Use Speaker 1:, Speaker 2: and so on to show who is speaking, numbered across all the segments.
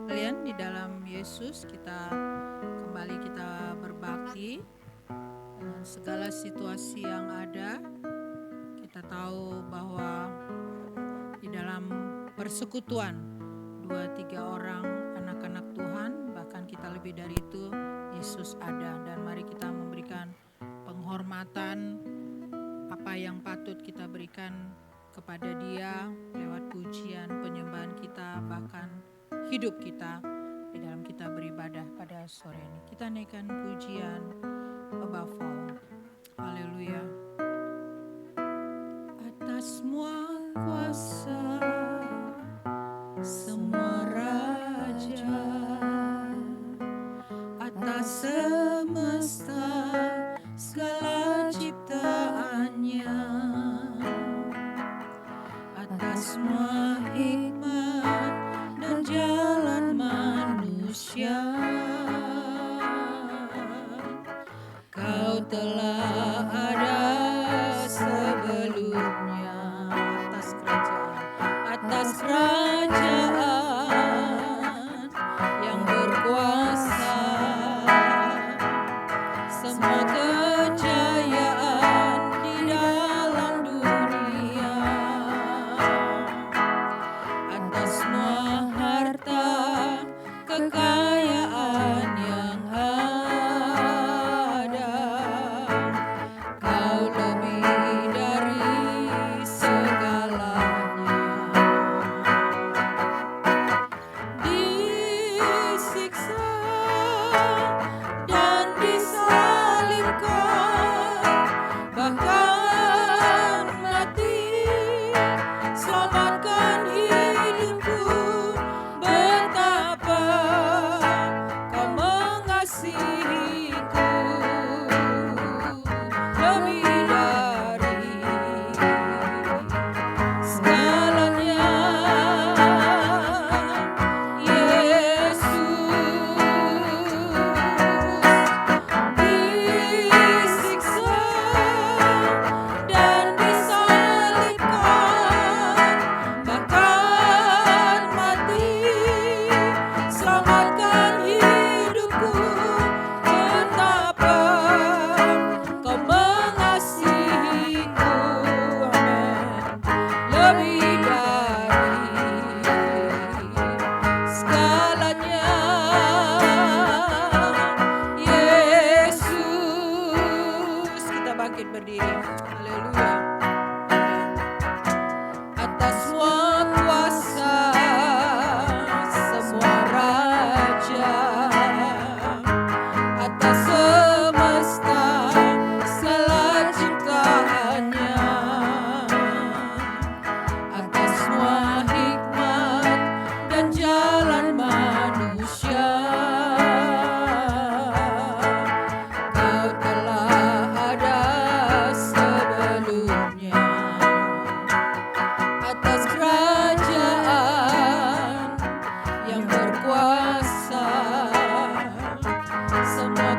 Speaker 1: Kalian di dalam Yesus kita berbakti dengan segala situasi yang ada. Kita tahu bahwa di dalam persekutuan 2-3 orang anak-anak Tuhan, bahkan kita lebih dari itu, Yesus ada. Dan mari kita memberikan penghormatan apa yang patut kita berikan kepada Dia lewat pujian, penyembahan kita, bahkan hidup kita di dalam kita beribadah pada sore ini. Kita naikkan pujian above all. Haleluya. Atas semua kuasa, semua raja, atas semesta, segala ciptaannya, atas semua hikmat dan jalan manusia, Kau telah ada sebelumnya. Atas kerajaan yang berkuasa, semua kejayaan di dalam dunia, atas semua harta kekayaan yang ada, Kau lebih dari segalanya. Disiksa dan disalibkan, bahkan mati, selamatkan hidupku. Betapa Kau mengasihiku, lebih dari segalanya. Yesus disiksa dan disalibkan, bahkan mati, selamatkan hidupku. Betapa Kau mengasihiku, amin, lebih dari segalanya. Yesus, kita bangkit berdiri. Haleluya. Atas semua kuasa, semua raja, atas semesta, segala ciptaannya, atas semua hikmat dan jalan manusia, Kau telah ada sebelumnya. Atas kerajaan yang berkuasa, semua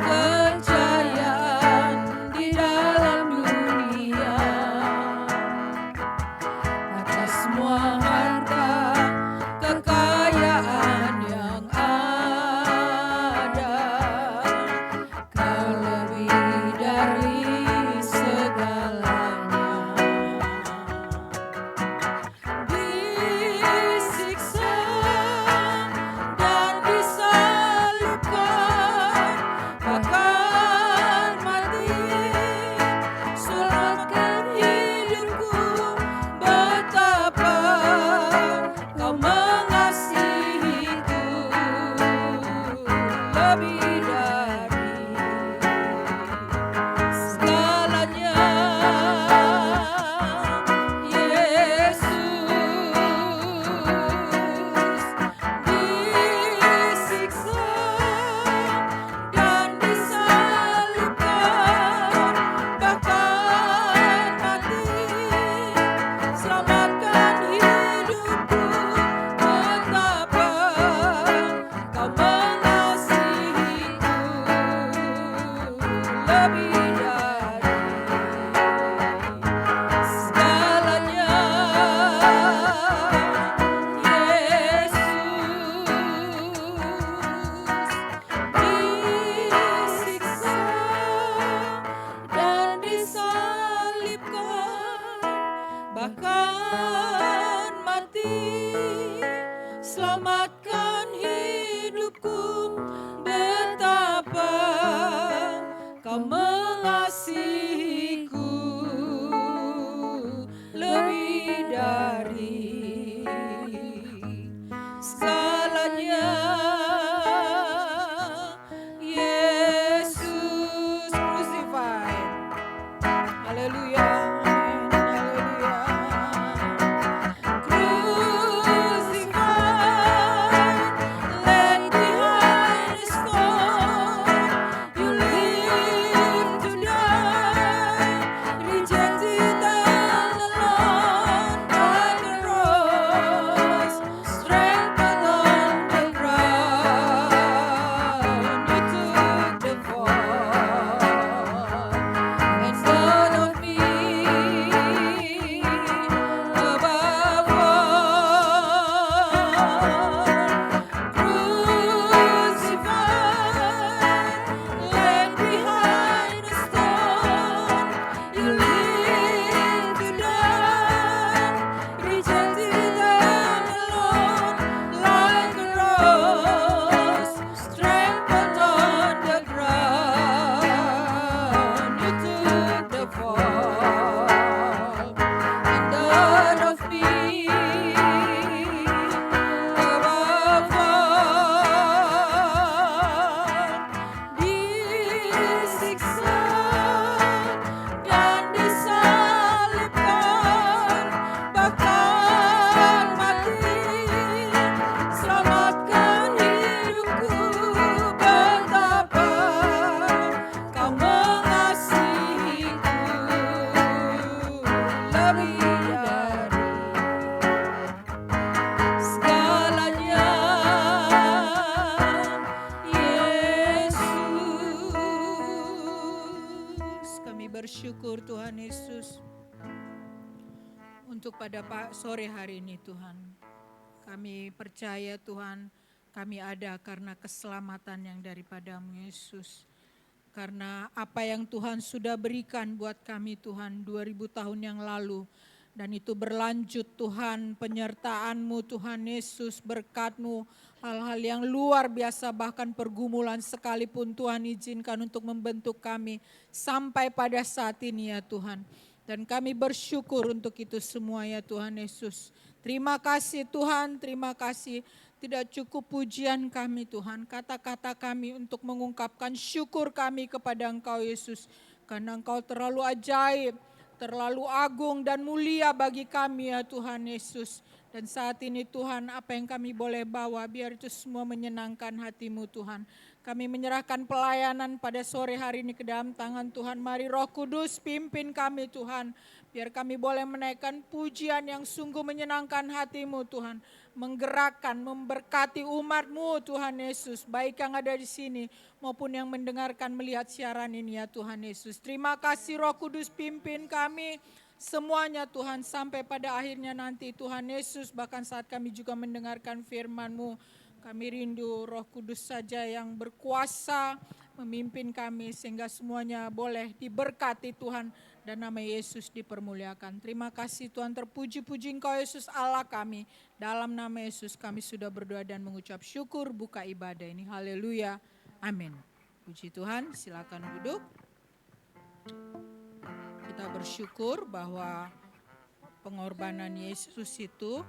Speaker 1: bersyukur Tuhan Yesus untuk pada sore hari ini Tuhan. Kami percaya Tuhan, kami ada karena keselamatan yang daripada-Mu Yesus. Karena apa yang Tuhan sudah berikan buat kami Tuhan 2000 tahun yang lalu. Dan itu berlanjut Tuhan, penyertaan-Mu Tuhan Yesus, berkat-Mu, hal-hal yang luar biasa, bahkan pergumulan sekalipun Tuhan izinkan untuk membentuk kami sampai pada saat ini ya Tuhan. Dan kami bersyukur untuk itu semua ya Tuhan Yesus. Terima kasih Tuhan, terima kasih. Tidak cukup pujian kami Tuhan, kata-kata kami untuk mengungkapkan syukur kami kepada Engkau Yesus. Karena Engkau terlalu ajaib, terlalu agung dan mulia bagi kami ya Tuhan Yesus. Dan saat ini Tuhan, apa yang kami boleh bawa, biar itu semua menyenangkan hati-Mu Tuhan. Kami menyerahkan pelayanan pada sore hari ini ke dalam tangan Tuhan. Mari Roh Kudus pimpin kami Tuhan. Biar kami boleh menaikkan pujian yang sungguh menyenangkan hati-Mu Tuhan. Menggerakkan, memberkati umat-Mu Tuhan Yesus. Baik yang ada di sini maupun yang mendengarkan melihat siaran ini ya Tuhan Yesus. Terima kasih Roh Kudus pimpin kami. Semuanya Tuhan sampai pada akhirnya nanti Tuhan Yesus, bahkan saat kami juga mendengarkan firman-Mu, kami rindu Roh Kudus saja yang berkuasa memimpin kami sehingga semuanya boleh diberkati Tuhan dan nama Yesus dipermuliakan. Terima kasih Tuhan, terpuji-puji Engkau Yesus Allah kami. Dalam nama Yesus kami sudah berdoa dan mengucap syukur, buka ibadah ini. Haleluya. Amin. Puji Tuhan, silakan duduk. Kita bersyukur bahwa pengorbanan Yesus itu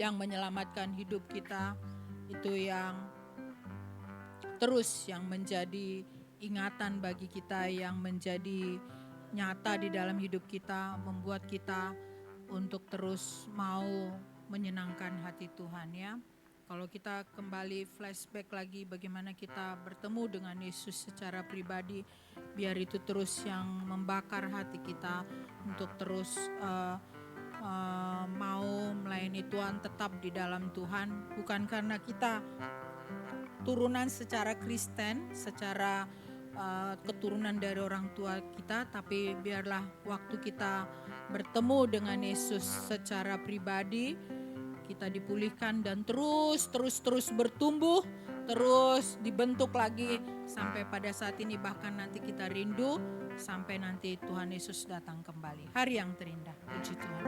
Speaker 1: yang menyelamatkan hidup kita, itu yang terus yang menjadi ingatan bagi kita, yang menjadi nyata di dalam hidup kita, membuat kita untuk terus mau menyenangkan hati Tuhan ya. Kalau kita kembali flashback lagi bagaimana kita bertemu dengan Yesus secara pribadi, biar itu terus yang membakar hati kita untuk terus mau melayani Tuhan, tetap di dalam Tuhan. Bukan karena kita turunan secara Kristen, secara keturunan dari orang tua kita, tapi biarlah waktu kita bertemu dengan Yesus secara pribadi, kita dipulihkan dan terus bertumbuh, terus dibentuk lagi sampai pada saat ini, bahkan nanti kita rindu sampai nanti Tuhan Yesus datang kembali. Hari yang terindah, puji Tuhan.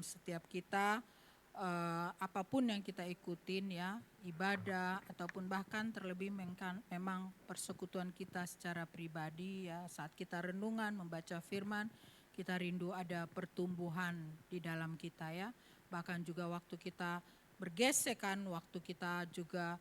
Speaker 1: Setiap kita apapun yang kita ikutin ya, ibadah ataupun bahkan terlebih memang persekutuan kita secara pribadi ya, saat kita renungan membaca firman, kita rindu ada pertumbuhan di dalam kita ya. Bahkan juga waktu kita bergesekan, waktu kita juga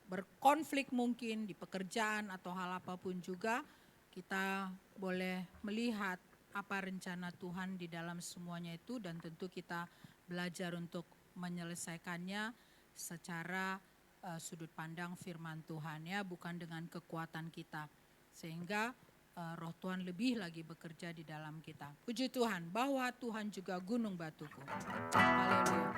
Speaker 1: berkonflik mungkin di pekerjaan atau hal apapun juga, kita boleh melihat apa rencana Tuhan di dalam semuanya itu, dan tentu kita belajar untuk menyelesaikannya secara sudut pandang firman Tuhan ya, bukan dengan kekuatan kita, sehingga Roh Tuhan lebih lagi bekerja di dalam kita. Puji Tuhan bahwa Tuhan juga gunung batuku. Haleluya.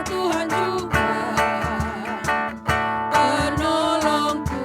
Speaker 2: Tuhan juga penolongku.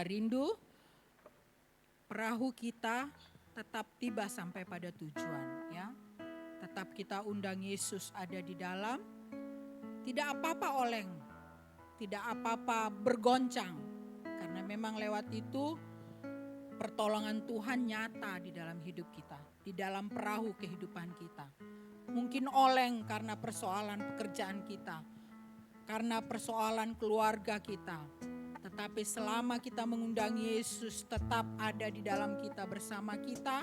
Speaker 1: rindu perahu kita tetap tiba sampai pada tujuan, ya. Tetap kita undang Yesus ada di dalam. Tidak apa-apa oleng, tidak apa-apa bergoncang, karena memang lewat itu pertolongan Tuhan nyata di dalam hidup kita, di dalam perahu kehidupan kita. Mungkin oleng karena persoalan pekerjaan kita, karena persoalan keluarga kita. Tetapi selama kita mengundang Yesus tetap ada di dalam kita, bersama kita,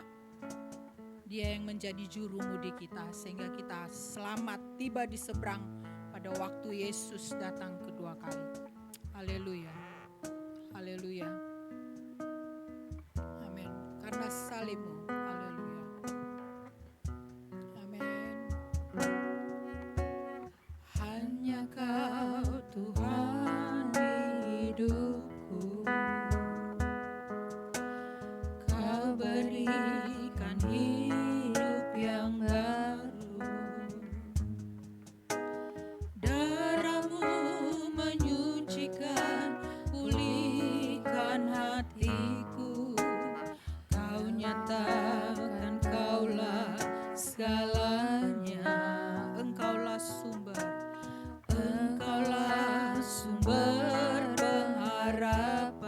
Speaker 1: Dia yang menjadi jurumudi kita, sehingga kita selamat tiba di seberang pada waktu Yesus datang kedua kali. Haleluya, haleluya, amin. Karena salibmu, haleluya, amin. Hanya Kau Tuhan hidupku, Kau berikan hidup yang baru. Darah-Mu menyucikan, pulihkan hatiku. Kau nyatakan Kaulah segalanya. Engkaulah sumber, Engkaulah sumber pengharapan.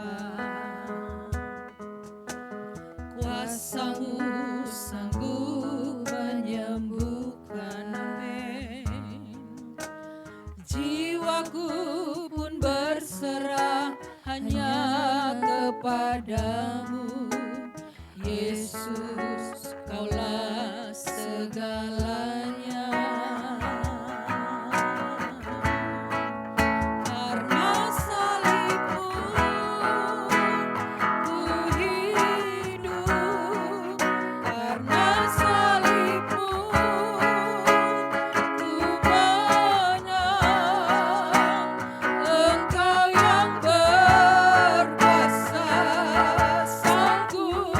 Speaker 1: Kuasa-Mu sanggup menyembuhkan, amin. Jiwaku pun berserah hanya kepadamu, Yesus, Kaulah segalanya. Karena salib-Mu ku hidup, karena salib-Mu ku menang. Engkau yang berkuasa sanggup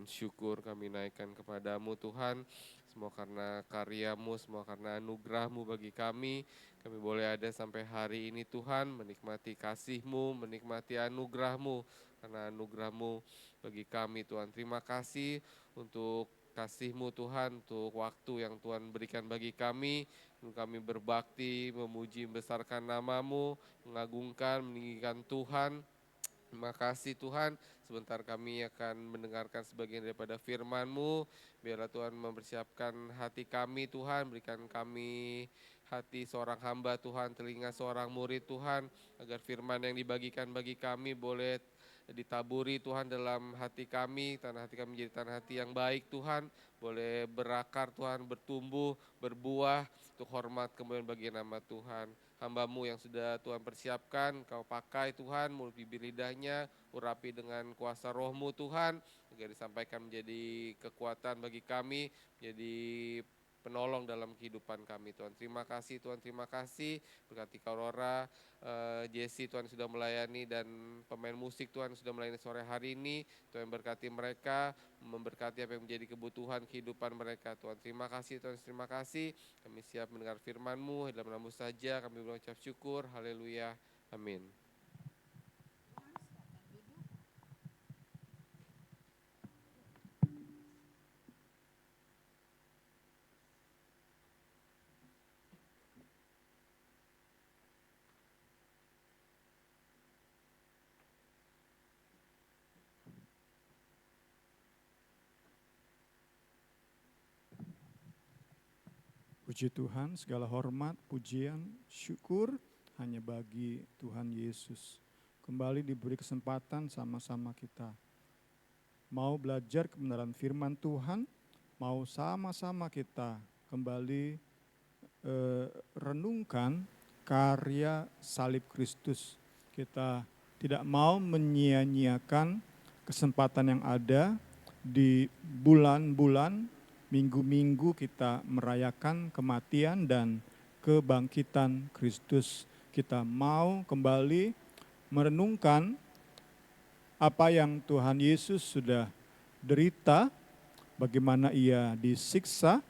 Speaker 2: pujian syukur kami naikkan kepadamu Tuhan. Semua karena karya-Mu, semua karena anugerah-Mu bagi kami. Kami boleh ada sampai hari ini Tuhan, menikmati kasih-Mu, menikmati anugerah-Mu. Karena anugerah-Mu bagi kami Tuhan. Terima kasih untuk kasih-Mu Tuhan, untuk waktu yang Tuhan berikan bagi kami. Untuk kami berbakti, memuji, membesarkan nama-Mu, mengagungkan, meninggikan Tuhan. Terima kasih Tuhan, sebentar kami akan mendengarkan sebagian daripada firman-Mu. Biarlah Tuhan mempersiapkan hati kami Tuhan, berikan kami hati seorang hamba Tuhan, telinga seorang murid Tuhan, agar firman yang dibagikan bagi kami boleh ditaburi Tuhan dalam hati kami, tanah hati kami menjadi tanah hati yang baik Tuhan, boleh berakar Tuhan, bertumbuh, berbuah, untuk hormat kemuliaan bagi nama Tuhan. Hamba-Mu yang sudah Tuhan persiapkan, Kau pakai Tuhan, mulut bibir lidahnya, urapi dengan kuasa Roh-Mu Tuhan, agar disampaikan menjadi kekuatan bagi kami, menjadi penolong dalam kehidupan kami Tuhan. Terima kasih Tuhan, terima kasih. Berkati Aurora, Jesse Tuhan sudah melayani, dan pemain musik Tuhan sudah melayani sore hari ini. Tuhan berkati mereka, memberkati apa yang menjadi kebutuhan kehidupan mereka Tuhan. Terima kasih Tuhan, terima kasih. Kami siap mendengar firman-Mu, dalam nama-Mu saja kami mengucap syukur, haleluya, amin.
Speaker 3: Puji Tuhan, segala hormat, pujian, syukur hanya bagi Tuhan Yesus. Kembali diberi kesempatan sama-sama kita. Mau belajar kebenaran firman Tuhan, mau sama-sama kita kembali renungkan karya salib Kristus. Kita tidak mau menyia-nyiakan kesempatan yang ada di bulan-bulan, minggu-minggu kita merayakan kematian dan kebangkitan Kristus. Kita mau kembali merenungkan apa yang Tuhan Yesus sudah derita, bagaimana ia disiksa,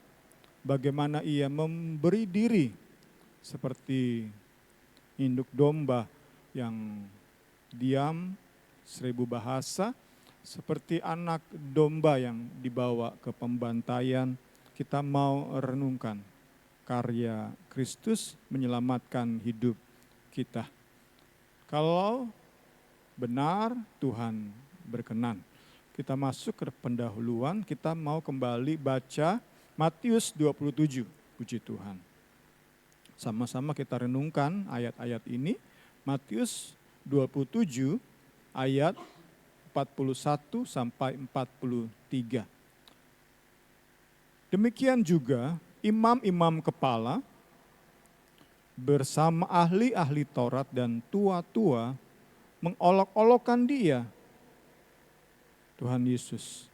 Speaker 3: bagaimana ia memberi diri seperti induk domba yang diam 1000 bahasa, seperti anak domba yang dibawa ke pembantaian. Kita mau renungkan karya Kristus menyelamatkan hidup kita. Kalau benar Tuhan berkenan, kita masuk ke pendahuluan, kita mau kembali baca Matius 27, puji Tuhan. Sama-sama kita renungkan ayat-ayat ini, Matius 27 ayat 41 sampai 43. Demikian juga imam-imam kepala bersama ahli-ahli Taurat dan tua-tua mengolok-olokkan dia, Tuhan Yesus.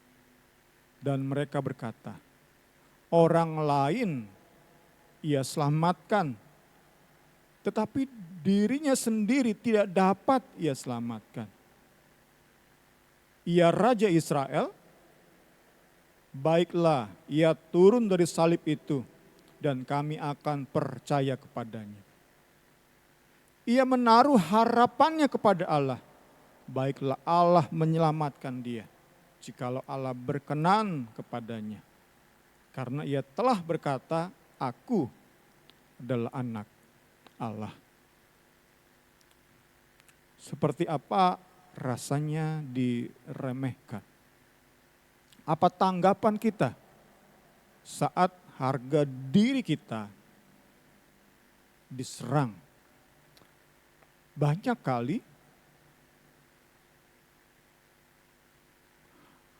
Speaker 3: Dan mereka berkata, orang lain ia selamatkan, tetapi dirinya sendiri tidak dapat ia selamatkan. Ia Raja Israel, baiklah ia turun dari salib itu dan kami akan percaya kepadanya. Ia menaruh harapannya kepada Allah, baiklah Allah menyelamatkan dia, jikalau Allah berkenan kepadanya. Karena ia telah berkata, aku adalah anak Allah. Seperti apa rasanya diremehkan? Apa tanggapan kita saat harga diri kita diserang? Banyak kali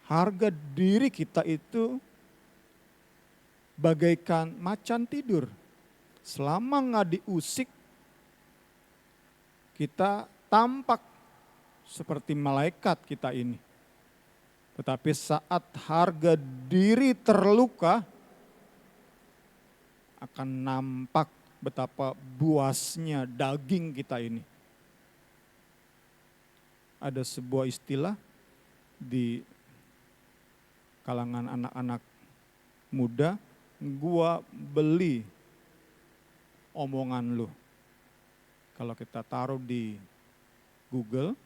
Speaker 3: harga diri kita itu bagaikan macan tidur. Selama nggak diusik, kita tampak seperti malaikat kita ini. Tetapi saat harga diri terluka, akan nampak betapa buasnya daging kita ini. Ada sebuah istilah di kalangan anak-anak muda, gua beli omongan lu. Kalau kita taruh di Google,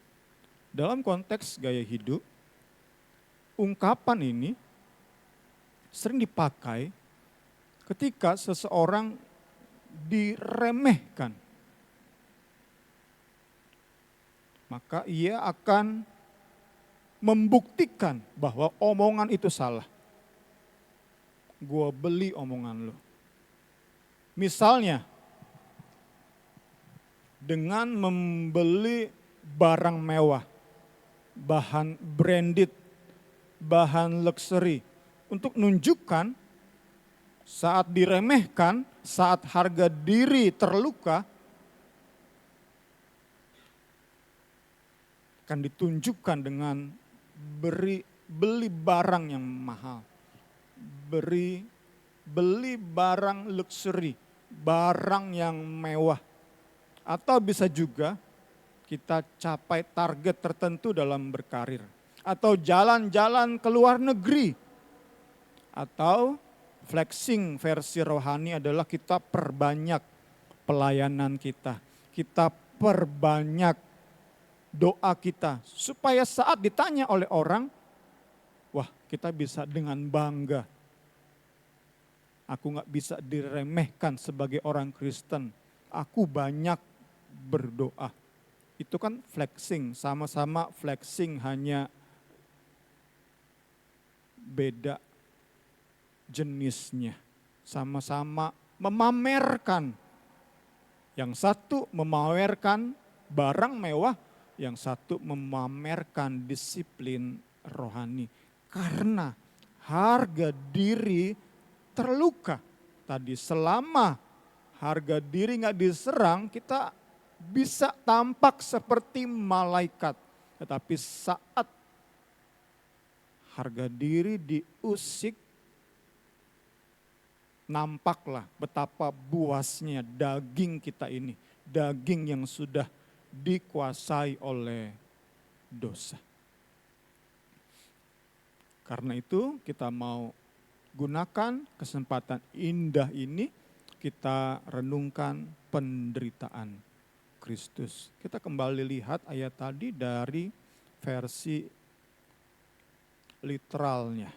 Speaker 3: dalam konteks gaya hidup, ungkapan ini sering dipakai ketika seseorang diremehkan. Maka ia akan membuktikan bahwa omongan itu salah. Gua beli omongan lo. Misalnya, dengan membeli barang mewah, bahan branded, bahan luxury, untuk menunjukkan saat diremehkan, saat harga diri terluka, akan ditunjukkan dengan beli barang yang mahal, beli barang luxury, barang yang mewah. Atau bisa juga kita capai target tertentu dalam berkarir. Atau jalan-jalan ke luar negeri. Atau flexing versi rohani adalah kita perbanyak pelayanan kita. Kita perbanyak doa kita. Supaya saat ditanya oleh orang, wah kita bisa dengan bangga. Aku gak bisa diremehkan sebagai orang Kristen. Aku banyak berdoa. Itu kan flexing, sama-sama flexing, hanya beda jenisnya. Sama-sama memamerkan. Yang satu memamerkan barang mewah, yang satu memamerkan disiplin rohani. Karena harga diri terluka. Tadi selama harga diri gak diserang, kita bisa tampak seperti malaikat. Tetapi saat harga diri diusik, nampaklah betapa buasnya daging kita ini. Daging yang sudah dikuasai oleh dosa. Karena itu kita mau gunakan kesempatan indah ini, kita renungkan penderitaan Kristus. Kita kembali lihat ayat tadi dari versi literalnya,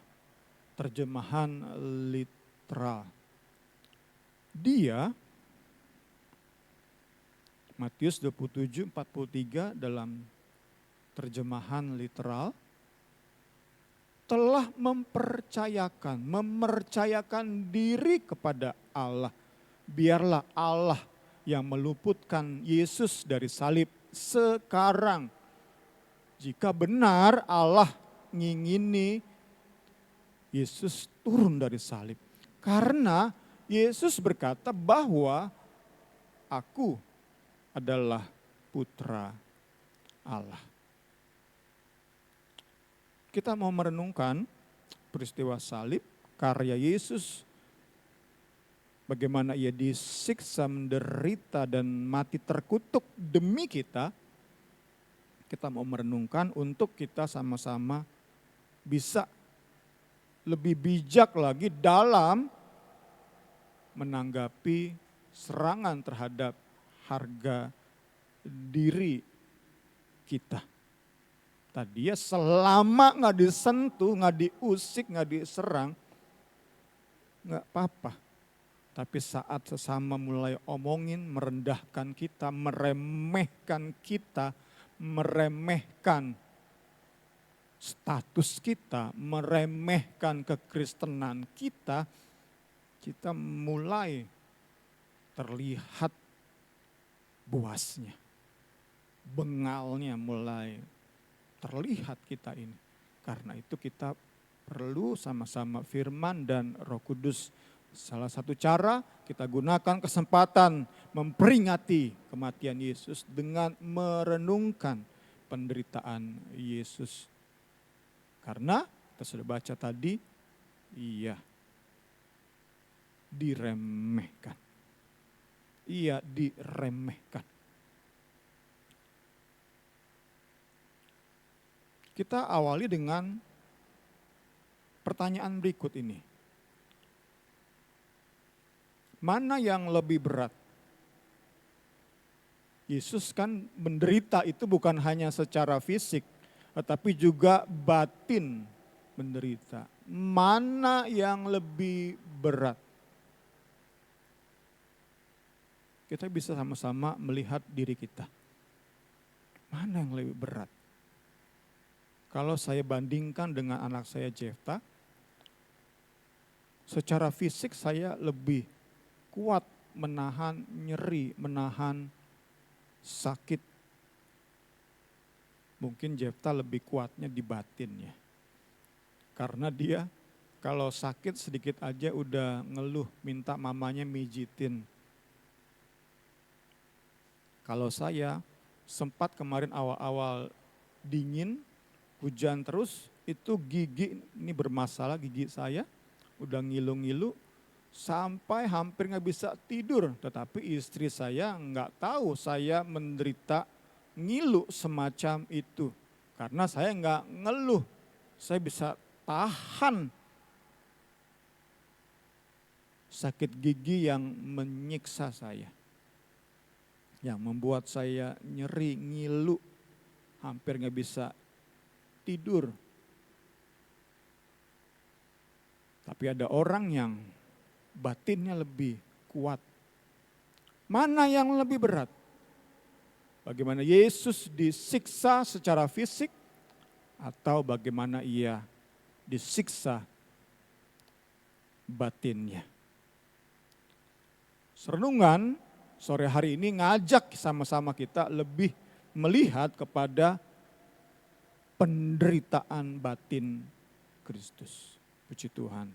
Speaker 3: terjemahan literal. Dia, Matius 27:43 dalam terjemahan literal, telah mempercayakan diri kepada Allah. Biarlah Allah yang meluputkan Yesus dari salib sekarang. Jika benar Allah ngingini Yesus turun dari salib. Karena Yesus berkata bahwa aku adalah putra Allah. Kita mau merenungkan peristiwa salib, karya Yesus, bagaimana ia disiksa, menderita, dan mati terkutuk demi kita. Kita mau merenungkan untuk kita sama-sama bisa lebih bijak lagi dalam menanggapi serangan terhadap harga diri kita. Tadi ya selama gak disentuh, gak diusik, gak diserang, gak apa-apa. Tapi saat sesama mulai omongin, merendahkan kita, meremehkan kita, meremehkan status kita, meremehkan kekristenan kita, kita mulai terlihat buasnya, bengalnya mulai terlihat kita ini. Karena itu kita perlu sama-sama firman dan Roh Kudus. Salah satu cara kita gunakan kesempatan memperingati kematian Yesus dengan merenungkan penderitaan Yesus. Karena kita sudah baca tadi, ia diremehkan. Ia diremehkan. Kita awali dengan pertanyaan berikut ini. Mana yang lebih berat? Yesus kan menderita itu bukan hanya secara fisik, tetapi juga batin menderita. Mana yang lebih berat? Kita bisa sama-sama melihat diri kita. Mana yang lebih berat? Kalau saya bandingkan dengan anak saya Jefta, secara fisik saya lebih kuat menahan nyeri, menahan sakit. Mungkin Jefta lebih kuatnya di batinnya. Karena dia kalau sakit sedikit aja udah ngeluh, minta mamanya mijitin. Kalau saya sempat kemarin awal-awal dingin, hujan terus, itu gigi ini bermasalah gigi saya, udah ngilu-ngilu sampai hampir nggak bisa tidur. Tetapi istri saya nggak tahu saya menderita ngilu semacam itu. Karena saya nggak ngeluh, saya bisa tahan sakit gigi yang menyiksa saya. Yang membuat saya nyeri, ngilu, hampir nggak bisa tidur. Tapi ada orang yang batinnya lebih kuat. Mana yang lebih berat? Bagaimana Yesus disiksa secara fisik atau bagaimana ia disiksa batinnya? Renungan sore hari ini ngajak sama-sama kita lebih melihat kepada penderitaan batin Kristus. Puji Tuhan.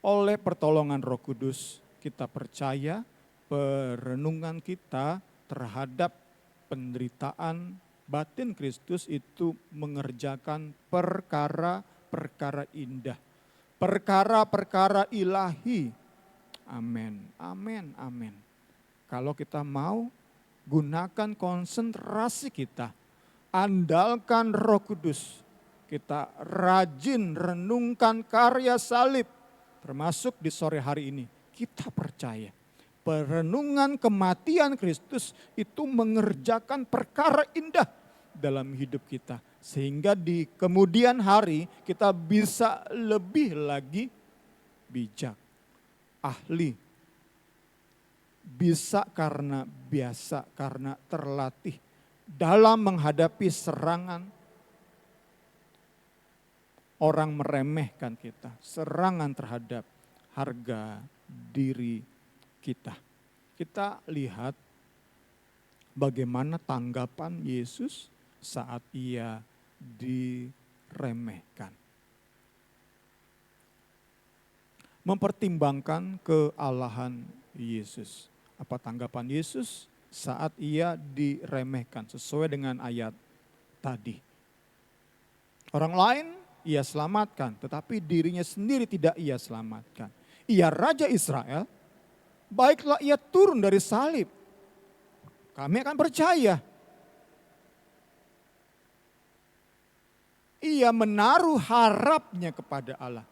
Speaker 3: Oleh pertolongan Roh Kudus kita percaya perenungan kita terhadap penderitaan batin Kristus itu mengerjakan perkara-perkara indah. Perkara-perkara ilahi. Amin, amin, amin. Kalau kita mau gunakan konsentrasi kita, andalkan Roh Kudus, kita rajin renungkan karya salib, termasuk di sore hari ini. Kita percaya perenungan kematian Kristus itu mengerjakan perkara indah dalam hidup kita. Sehingga di kemudian hari kita bisa lebih lagi bijak, ahli, bisa karena biasa, karena terlatih dalam menghadapi serangan orang meremehkan kita, serangan terhadap harga diri kita. Kita lihat bagaimana tanggapan Yesus saat ia diremehkan. Mempertimbangkan kealahan Yesus. Apa tanggapan Yesus saat ia diremehkan sesuai dengan ayat tadi. Orang lain ia selamatkan, tetapi dirinya sendiri tidak ia selamatkan. Ia Raja Israel, baiklah ia turun dari salib. Kami akan percaya. Ia menaruh harapnya kepada Allah.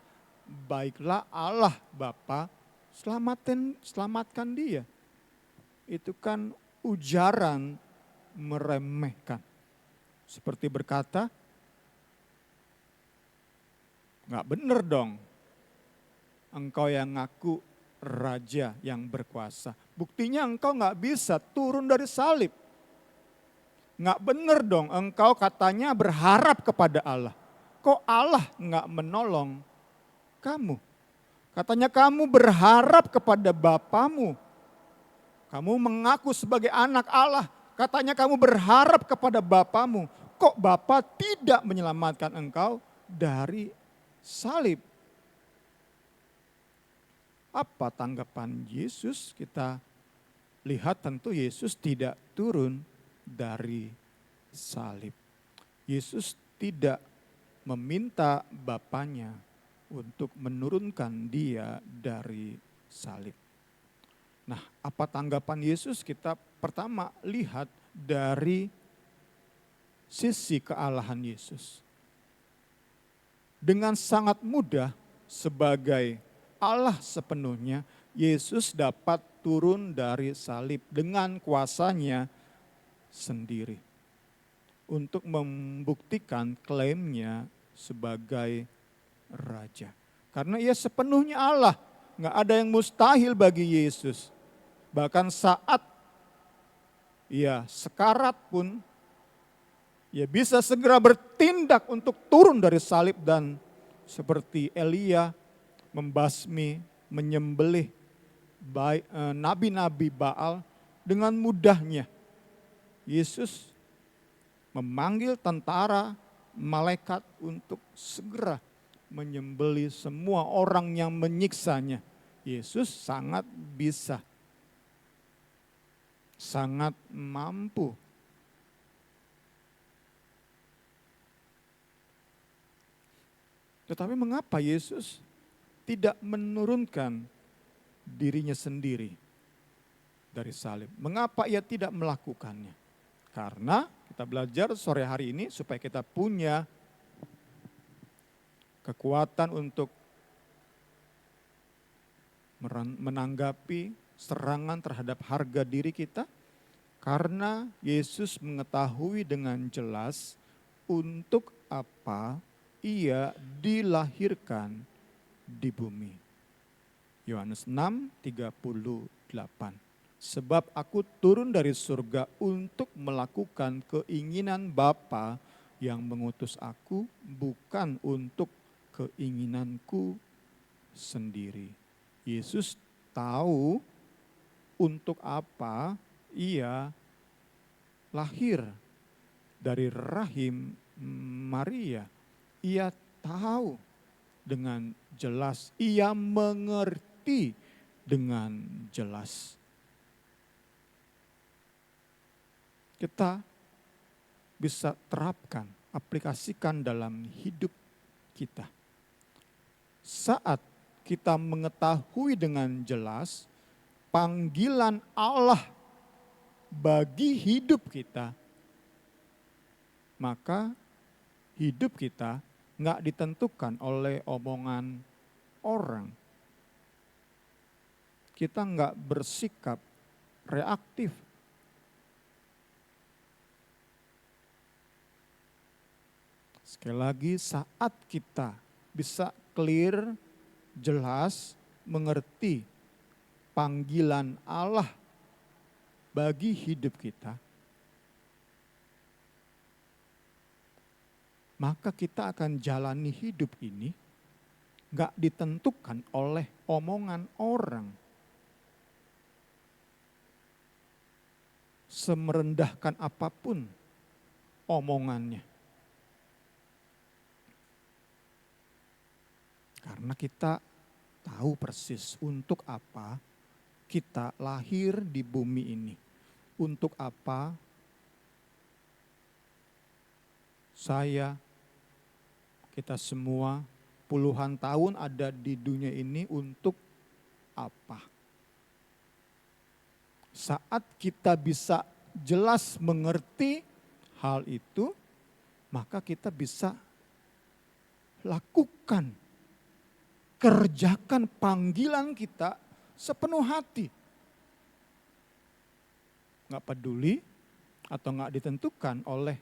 Speaker 3: Baiklah Allah Bapa, selamatkan dia. Itu kan ujaran meremehkan. Seperti berkata, nggak bener dong. Engkau yang ngaku raja yang berkuasa. Buktinya engkau nggak bisa turun dari salib. Nggak bener dong, engkau katanya berharap kepada Allah. Kok Allah nggak menolong kamu? Katanya kamu berharap kepada Bapamu. Kamu mengaku sebagai anak Allah. Katanya kamu berharap kepada Bapamu. Kok Bapa tidak menyelamatkan engkau dari salib? Apa tanggapan Yesus? Kita lihat tentu Yesus tidak turun dari salib. Yesus tidak meminta Bapanya untuk menurunkan dia dari salib. Nah, apa tanggapan Yesus? Kita pertama lihat dari sisi kealahan Yesus. dengan sangat mudah sebagai Allah sepenuhnya, Yesus dapat turun dari salib dengan kuasanya sendiri untuk membuktikan klaimnya sebagai raja. Karena ia sepenuhnya Allah, nggak ada yang mustahil bagi Yesus. Bahkan saat ia sekarat pun, ia bisa segera bertindak untuk turun dari salib dan seperti Elia membasmi, menyembelih nabi-nabi Baal dengan mudahnya. Yesus memanggil tentara, malaikat untuk segera menyembelih semua orang yang menyiksanya. Yesus sangat bisa, sangat mampu. Tetapi mengapa Yesus tidak menurunkan dirinya sendiri dari salib? Mengapa ia tidak melakukannya? Karena kita belajar sore hari ini supaya kita punya kekuatan untuk menanggapi serangan terhadap harga diri kita. Karena Yesus mengetahui dengan jelas untuk apa ia dilahirkan di bumi. Yohanes 6:38. Sebab aku turun dari surga untuk melakukan keinginan Bapa yang mengutus aku, bukan untuk keinginanku sendiri. Yesus tahu untuk apa ia lahir dari rahim Maria. Ia tahu dengan jelas, ia mengerti dengan jelas. Kita bisa terapkan, aplikasikan dalam hidup kita. Saat kita mengetahui dengan jelas panggilan Allah bagi hidup kita, maka hidup kita nggak ditentukan oleh omongan orang. Kita nggak bersikap reaktif. Sekali lagi, saat kita bisa clear, jelas, mengerti panggilan Allah bagi hidup kita, maka kita akan jalani hidup ini gak ditentukan oleh omongan orang. Semerendahkan apapun omongannya. Karena kita tahu persis untuk apa kita lahir di bumi ini. Untuk apa kita semua puluhan tahun ada di dunia ini, untuk apa? Saat kita bisa jelas mengerti hal itu, maka kita bisa lakukan, kerjakan panggilan kita sepenuh hati. Nggak peduli atau nggak ditentukan oleh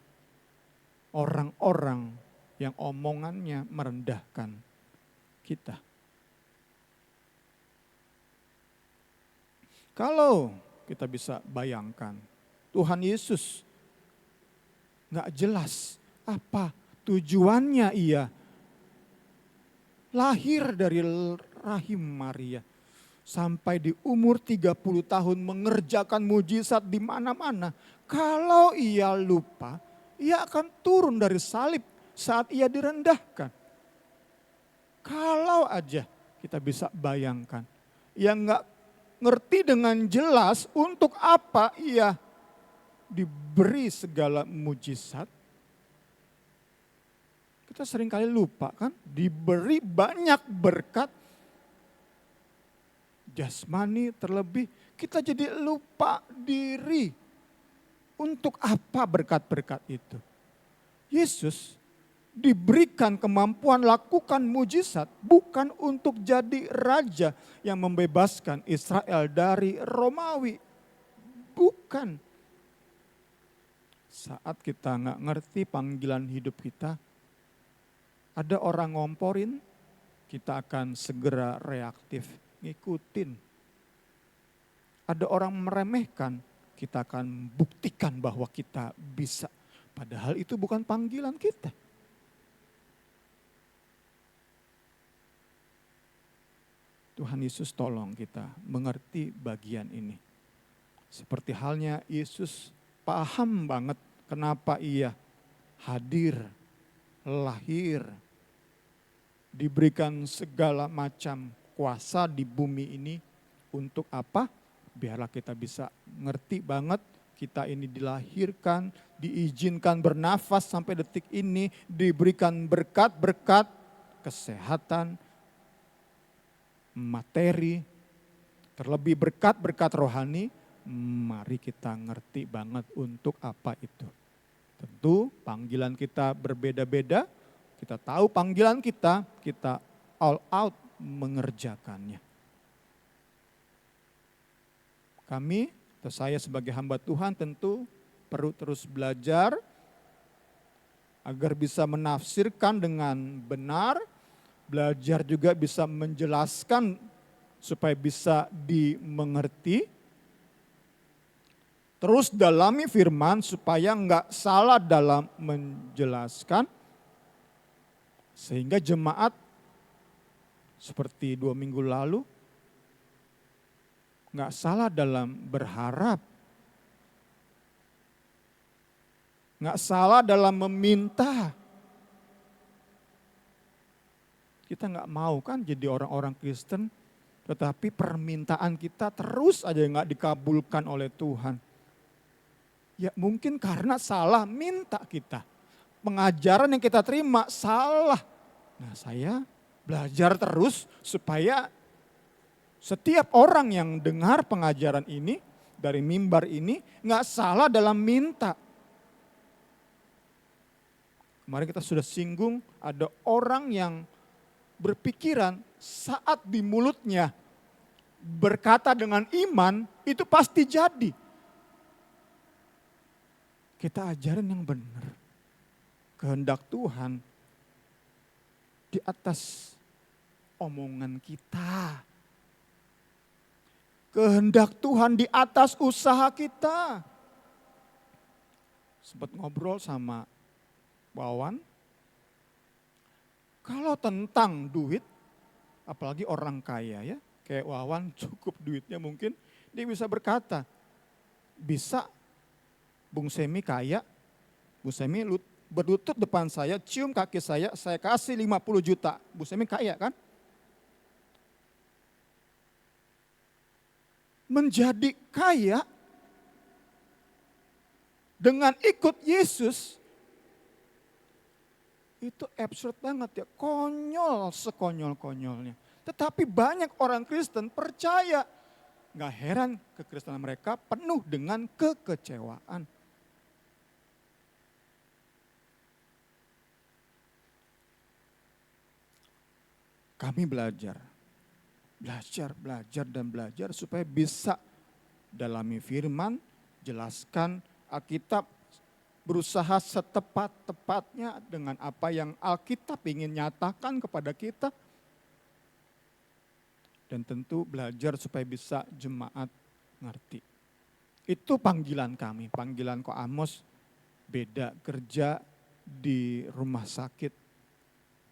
Speaker 3: orang-orang yang omongannya merendahkan kita. Kalau kita bisa bayangkan, Tuhan Yesus nggak jelas apa tujuannya ia lahir dari rahim Maria. Sampai di umur 30 tahun mengerjakan mujizat di mana-mana. Kalau ia lupa, ia akan turun dari salib saat ia direndahkan. Kalau aja kita bisa bayangkan, ia nggak ngerti dengan jelas untuk apa ia diberi segala mujizat. Kita seringkali lupa kan, diberi banyak berkat jasmani terlebih, kita jadi lupa diri. Untuk apa berkat-berkat itu? Yesus diberikan kemampuan lakukan mujizat bukan untuk jadi raja yang membebaskan Israel dari Romawi. Bukan. Saat kita nggak ngerti panggilan hidup kita, ada orang ngomporin, kita akan segera reaktif, ngikutin. Ada orang meremehkan, kita akan buktikan bahwa kita bisa. Padahal itu bukan panggilan kita. Tuhan Yesus tolong kita mengerti bagian ini. Seperti halnya Yesus paham banget kenapa ia hadir, lahir, diberikan segala macam kuasa di bumi ini untuk apa? Biarlah kita bisa ngerti banget kita ini dilahirkan, diizinkan bernafas sampai detik ini, diberikan berkat-berkat, kesehatan, materi, terlebih berkat-berkat rohani. Mari kita ngerti banget untuk apa itu. Tentu panggilan kita berbeda-beda, kita tahu panggilan kita all out mengerjakannya. Kami atau saya sebagai hamba Tuhan tentu perlu terus belajar agar bisa menafsirkan dengan benar, belajar juga bisa menjelaskan supaya bisa dimengerti. Terus dalami firman supaya enggak salah dalam menjelaskan. Sehingga jemaat seperti 2 minggu lalu enggak salah dalam berharap. Enggak salah dalam meminta. Kita enggak mau kan jadi orang-orang Kristen, tetapi permintaan kita terus aja enggak dikabulkan oleh Tuhan. Ya mungkin karena salah minta kita. Pengajaran yang kita terima salah. Nah saya belajar terus supaya setiap orang yang dengar pengajaran ini, dari mimbar ini, nggak salah dalam minta. Kemarin kita sudah singgung, ada orang yang berpikiran saat di mulutnya berkata dengan iman, itu pasti jadi. Kita ajarin yang benar. Kehendak Tuhan di atas omongan kita. Kehendak Tuhan di atas usaha kita. Sempat ngobrol sama Wawan. Kalau tentang duit, apalagi orang kaya ya, kayak Wawan cukup duitnya mungkin, dia bisa berkata, bisa Bung Semi kaya, Bung Semi berlutut depan saya, cium kaki saya kasih 50 juta. Bung Semi kaya kan? Menjadi kaya dengan ikut Yesus itu absurd banget ya, konyol sekonyol-konyolnya. Tetapi banyak orang Kristen percaya, gak heran kekristenan mereka penuh dengan kekecewaan. Kami belajar dan belajar supaya bisa dalami firman, jelaskan Alkitab, berusaha setepat-tepatnya dengan apa yang Alkitab ingin nyatakan kepada kita. Dan tentu belajar supaya bisa jemaat ngerti. Itu panggilan kami, panggilan Ko Amos beda, kerja di rumah sakit,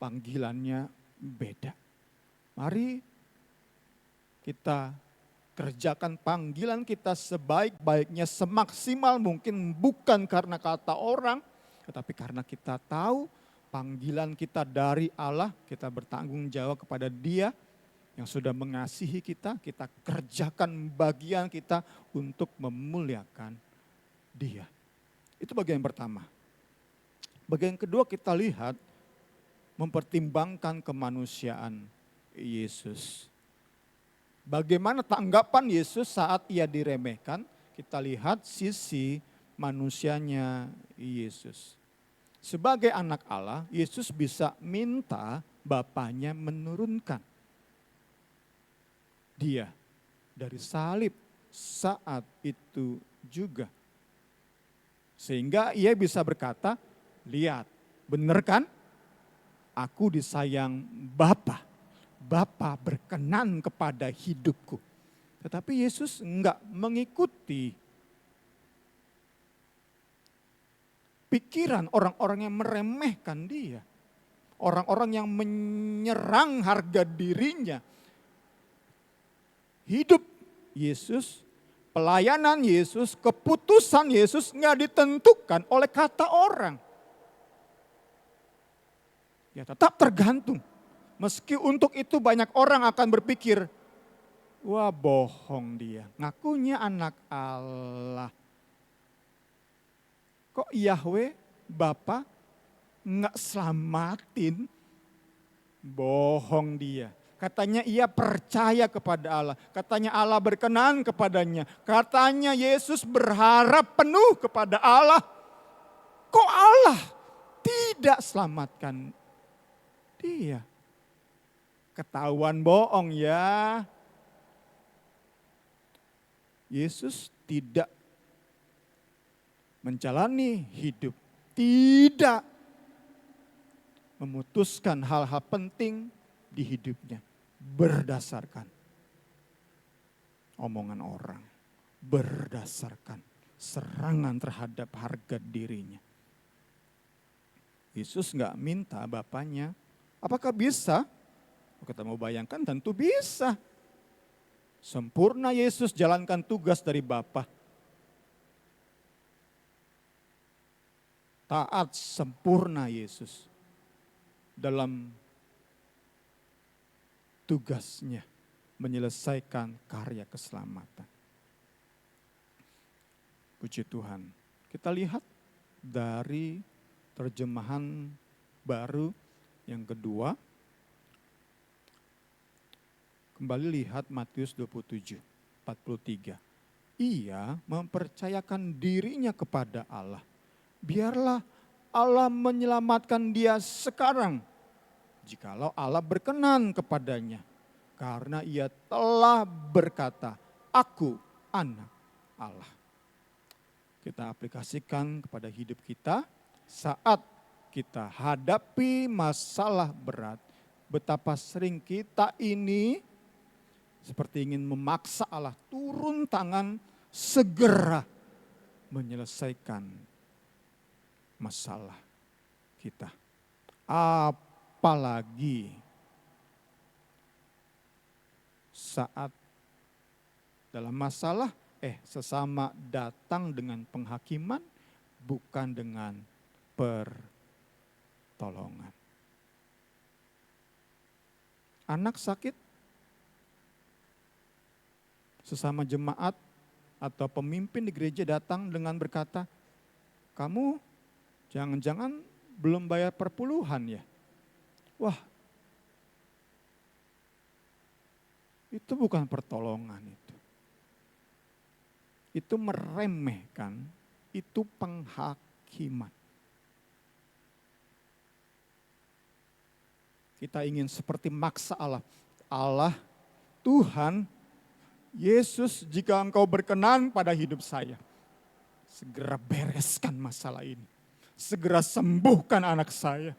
Speaker 3: panggilannya beda. Mari kita kerjakan panggilan kita sebaik-baiknya, semaksimal mungkin, bukan karena kata orang, tetapi karena kita tahu panggilan kita dari Allah, kita bertanggung jawab kepada Dia yang sudah mengasihi kita, kita kerjakan bagian kita untuk memuliakan Dia. Itu bagian pertama. Bagian kedua kita lihat mempertimbangkan kemanusiaan Yesus. Bagaimana tanggapan Yesus saat ia diremehkan? Kita lihat sisi manusianya Yesus. Sebagai anak Allah, Yesus bisa minta Bapaknya menurunkan Dia dari salib saat itu juga. Sehingga ia bisa berkata, lihat, benar kan? Aku disayang Bapa. Bapa berkenan kepada hidupku. Tetapi Yesus enggak mengikuti pikiran orang-orang yang meremehkan dia. Orang-orang yang menyerang harga dirinya. Hidup Yesus, pelayanan Yesus, keputusan Yesus enggak ditentukan oleh kata orang. Ya tetap tergantung. Meski untuk itu banyak orang akan berpikir, wah bohong dia, ngakunya anak Allah. Kok Yahweh Bapa nggak selamatin? Bohong dia. Katanya ia percaya kepada Allah. Katanya Allah berkenan kepadanya. Katanya Yesus berharap penuh kepada Allah. Kok Allah tidak selamatkan dia? Ketahuan bohong ya. Yesus tidak menjalani hidup, tidak memutuskan hal-hal penting di hidupnya berdasarkan omongan orang, berdasarkan serangan terhadap harga dirinya. Yesus nggak minta Bapaknya, apakah bisa? Kita mau bayangkan tentu bisa. Sempurna Yesus jalankan tugas dari Bapa. Taat sempurna Yesus dalam tugasnya menyelesaikan karya keselamatan. Puji Tuhan. Kita lihat dari terjemahan baru yang kedua. Kembali lihat Matius 27, 43. Ia mempercayakan dirinya kepada Allah. Biarlah Allah menyelamatkan dia sekarang, jikalau Allah berkenan kepadanya. Karena ia telah berkata, aku anak Allah. Kita aplikasikan kepada hidup kita saat kita hadapi masalah berat. Betapa sering kita ini seperti ingin memaksa Allah turun tangan segera menyelesaikan masalah kita. Apalagi saat dalam masalah sesama datang dengan penghakiman bukan dengan pertolongan. Anak sakit, sesama jemaat atau pemimpin di gereja datang dengan berkata, kamu jangan-jangan belum bayar perpuluhan ya? Wah, itu bukan pertolongan itu. Itu meremehkan, itu penghakiman. Kita ingin seperti maksa Allah. Allah, Tuhan, Yesus, jika engkau berkenan pada hidup saya, segera bereskan masalah ini. Segera sembuhkan anak saya.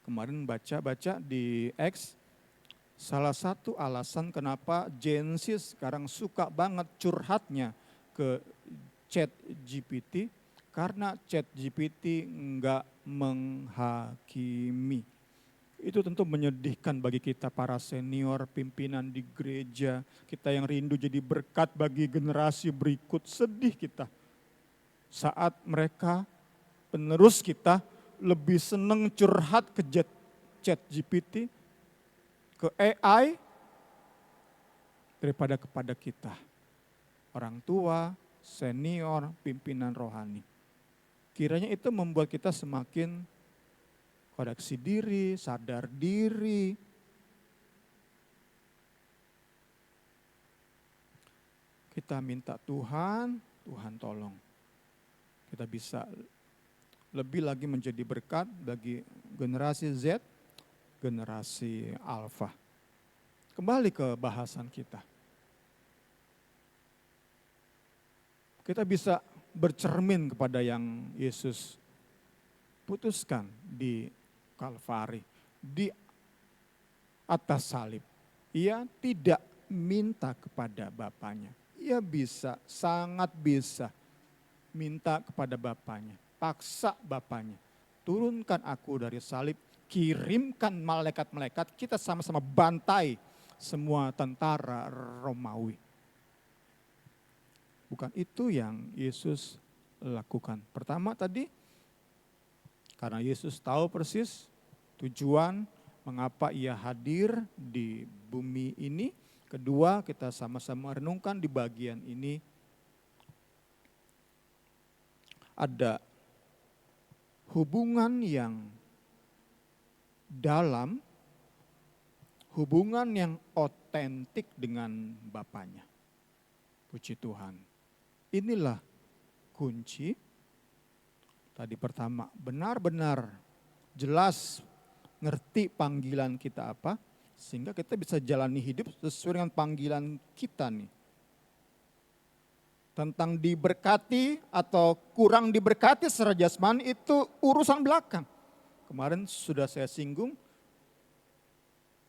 Speaker 3: Kemarin baca di X, salah satu alasan kenapa Gen Z sekarang suka banget curhatnya ke ChatGPT, karena ChatGPT enggak menghakimi. Itu tentu menyedihkan bagi kita para senior, pimpinan di gereja. Kita yang rindu jadi berkat bagi generasi berikut. Sedih kita saat mereka, penerus kita, lebih senang curhat ke ChatGPT, ke AI, daripada kepada kita. Orang tua, senior, pimpinan rohani. Kiranya itu membuat kita semakin koreksi diri, sadar diri. kita minta Tuhan, Tuhan tolong. Kita bisa lebih lagi menjadi berkat bagi generasi Z, generasi Alpha. Kembali ke bahasan kita. Kita bisa bercermin kepada yang Yesus putuskan di Kalvari, di atas salib. Ia tidak minta kepada Bapaknya. Ia bisa, sangat bisa minta kepada Bapaknya. Paksa Bapaknya, turunkan aku dari salib, kirimkan malaikat-malaikat, kita sama-sama bantai semua tentara Romawi. Bukan itu yang Yesus lakukan. Pertama tadi, karena Yesus tahu persis tujuan mengapa ia hadir di bumi ini. Kedua, kita sama-sama renungkan di bagian ini. Ada hubungan yang dalam, hubungan yang otentik dengan Bapaknya. Puji Tuhan. Inilah kunci. Tadi pertama, benar-benar jelas ngerti panggilan kita apa, sehingga kita bisa jalani hidup sesuai dengan panggilan kita nih. Tentang diberkati atau kurang diberkati secara jasmani itu urusan belakang. Kemarin sudah saya singgung,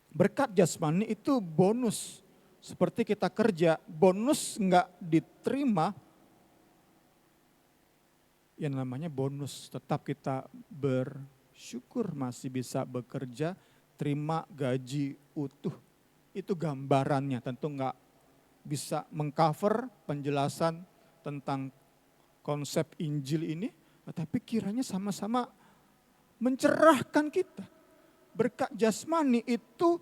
Speaker 3: berkat jasmani itu bonus. Seperti kita kerja, bonus enggak diterima, yang namanya bonus. Tetap kita bersyukur masih bisa bekerja, terima gaji utuh. Itu gambarannya, tentu enggak bisa mengcover penjelasan tentang konsep Injil ini, tetapi kiranya sama-sama mencerahkan kita. Berkat jasmani itu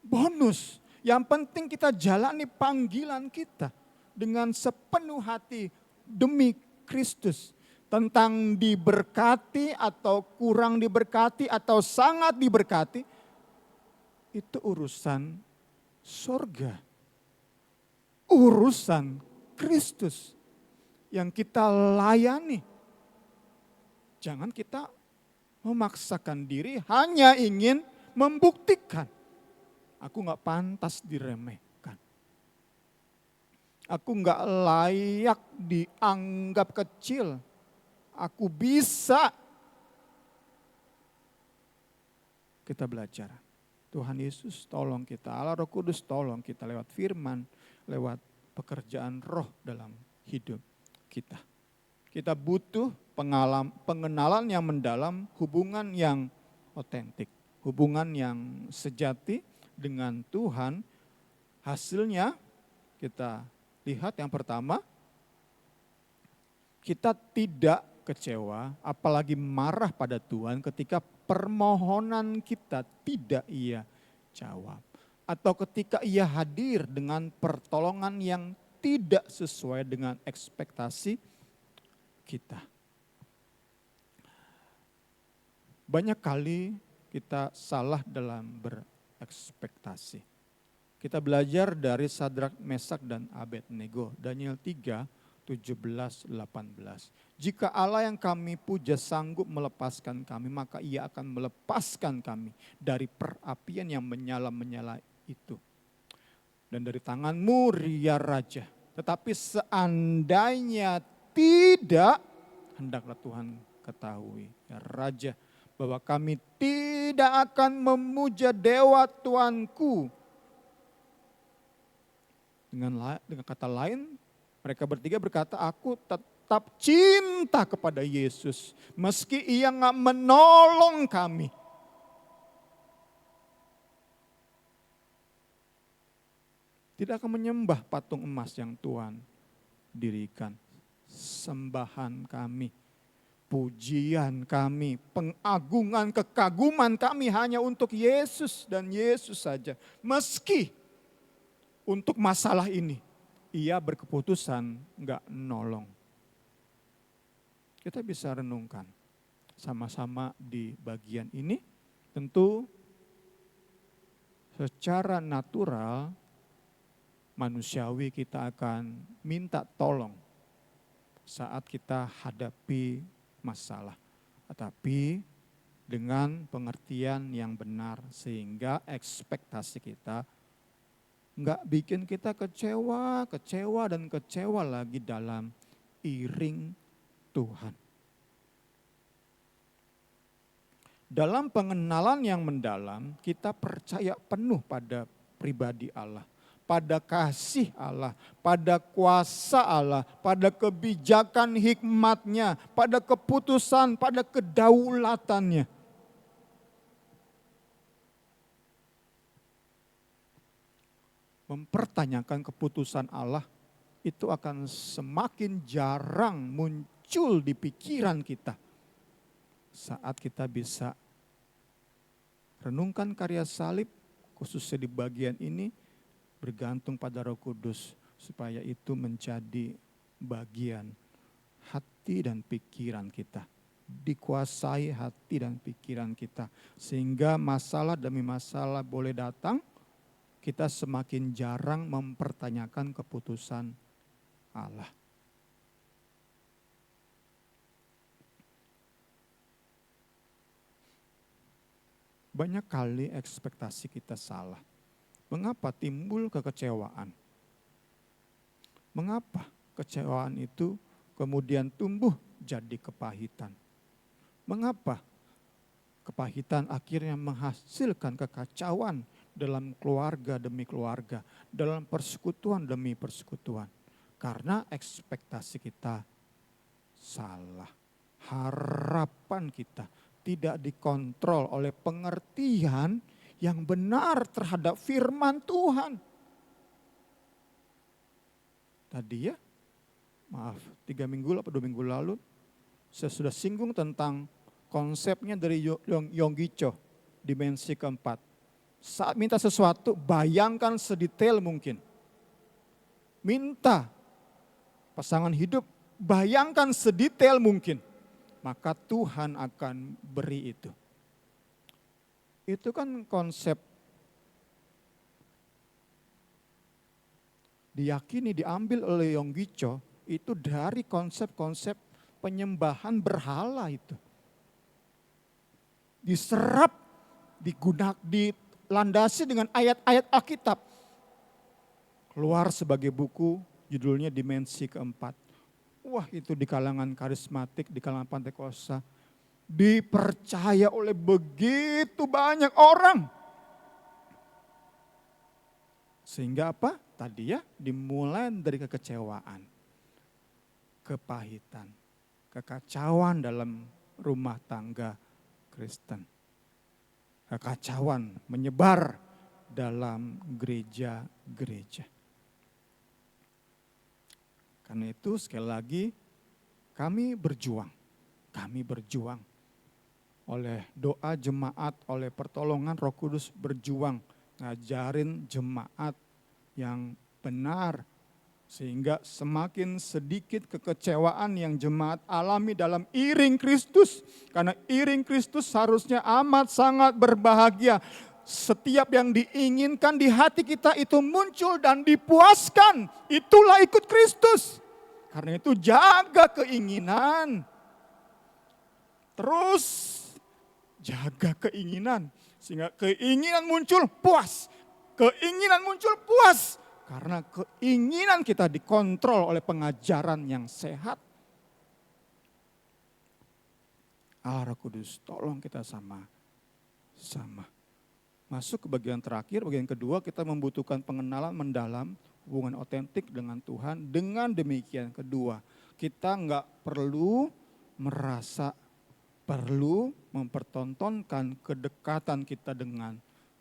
Speaker 3: bonus. Yang penting kita jalani panggilan kita dengan sepenuh hati demi Kristus. Tentang diberkati atau kurang diberkati atau sangat diberkati, itu urusan sorga. Urusan Kristus yang kita layani. Jangan kita memaksakan diri hanya ingin membuktikan. Aku gak pantas diremehkan. Aku gak layak dianggap kecil. Aku bisa. Kita belajar. Tuhan Yesus tolong kita. Allah Roh Kudus tolong kita lewat firman. Lewat pekerjaan roh dalam hidup kita. Kita butuh pengenalan yang mendalam, hubungan yang otentik. Hubungan yang sejati dengan Tuhan. Hasilnya kita lihat yang pertama, kita tidak kecewa, apalagi marah pada Tuhan ketika permohonan kita tidak Ia jawab. Atau ketika Ia hadir dengan pertolongan yang tidak sesuai dengan ekspektasi kita. Banyak kali kita salah dalam berekspektasi. Kita belajar dari Sadrak, Mesak, dan Abednego. Daniel 3, 17, 18. Jika Allah yang kami puja sanggup melepaskan kami, maka Ia akan melepaskan kami dari perapian yang menyala-menyala itu. Dan dari tanganmu, ya Raja. Tetapi seandainya tidak, hendaklah Tuhan ketahui, ya Raja, bahwa kami tidak akan memuja dewa Tuanku. Dengan kata lain, mereka bertiga berkata, aku tetap cinta kepada Yesus. Meski Ia gak menolong kami. Tidak akan menyembah patung emas yang Tuhan dirikan. Sembahan kami, pujian kami, pengagungan, kekaguman kami hanya untuk Yesus dan Yesus saja. Meski untuk masalah ini, Ia berkeputusan enggak nolong. Kita bisa renungkan sama-sama di bagian ini. Tentu secara natural manusiawi kita akan minta tolong saat kita hadapi masalah. Tetapi dengan pengertian yang benar sehingga ekspektasi kita enggak bikin kita kecewa dan kecewa lagi dalam iring Tuhan. Dalam pengenalan yang mendalam, kita percaya penuh pada pribadi Allah, pada kasih Allah, pada kuasa Allah, pada kebijakan hikmat-Nya, pada keputusan, pada kedaulatannya. Mempertanyakan keputusan Allah itu akan semakin jarang muncul di pikiran kita saat kita bisa renungkan karya salib, khususnya di bagian ini, bergantung pada Roh Kudus supaya itu menjadi bagian hati dan pikiran kita. Dikuasai hati dan pikiran kita sehingga masalah demi masalah boleh datang, kita semakin jarang mempertanyakan keputusan Allah. Banyak kali ekspektasi kita salah. Mengapa timbul kekecewaan? Mengapa kekecewaan itu kemudian tumbuh jadi kepahitan? Mengapa kepahitan akhirnya menghasilkan kekacauan dalam keluarga demi keluarga, dalam persekutuan demi persekutuan? Karena ekspektasi kita salah. Harapan kita tidak dikontrol oleh pengertian yang benar terhadap firman Tuhan. Tadi 3 minggu atau 2 minggu lalu, saya sudah singgung tentang konsepnya dari Yonggi Cho, dimensi keempat. Saat minta sesuatu, bayangkan sedetail mungkin. Minta pasangan hidup, bayangkan sedetail mungkin. Maka Tuhan akan beri itu. Itu kan konsep diyakini diambil oleh Yonggi Cho itu dari konsep-konsep penyembahan berhala itu. Diserap, dilandasi dengan ayat-ayat Alkitab. Keluar sebagai buku judulnya Dimensi Keempat. Wah, itu di kalangan karismatik, di kalangan Pantekosta, dipercaya oleh begitu banyak orang. Sehingga apa? Tadi dimulai dari kekecewaan, kepahitan, kekacauan dalam rumah tangga Kristen. Kekacauan menyebar dalam gereja-gereja. Karena itu sekali lagi kami berjuang oleh doa jemaat, oleh pertolongan Roh Kudus berjuang ngajarin jemaat yang benar sehingga semakin sedikit kekecewaan yang jemaat alami dalam iring Kristus. Karena iring Kristus harusnya amat sangat berbahagia. Setiap yang diinginkan di hati kita itu muncul dan dipuaskan. Itulah ikut Kristus. Karena itu jaga keinginan. Terus jaga keinginan. Sehingga keinginan muncul puas. Keinginan muncul puas. Karena keinginan kita dikontrol oleh pengajaran yang sehat. Allah Roh Kudus, tolong kita sama-sama. Masuk ke bagian terakhir, bagian kedua kita membutuhkan pengenalan mendalam, hubungan otentik dengan Tuhan. Dengan demikian kedua, kita enggak perlu merasa perlu mempertontonkan kedekatan kita dengan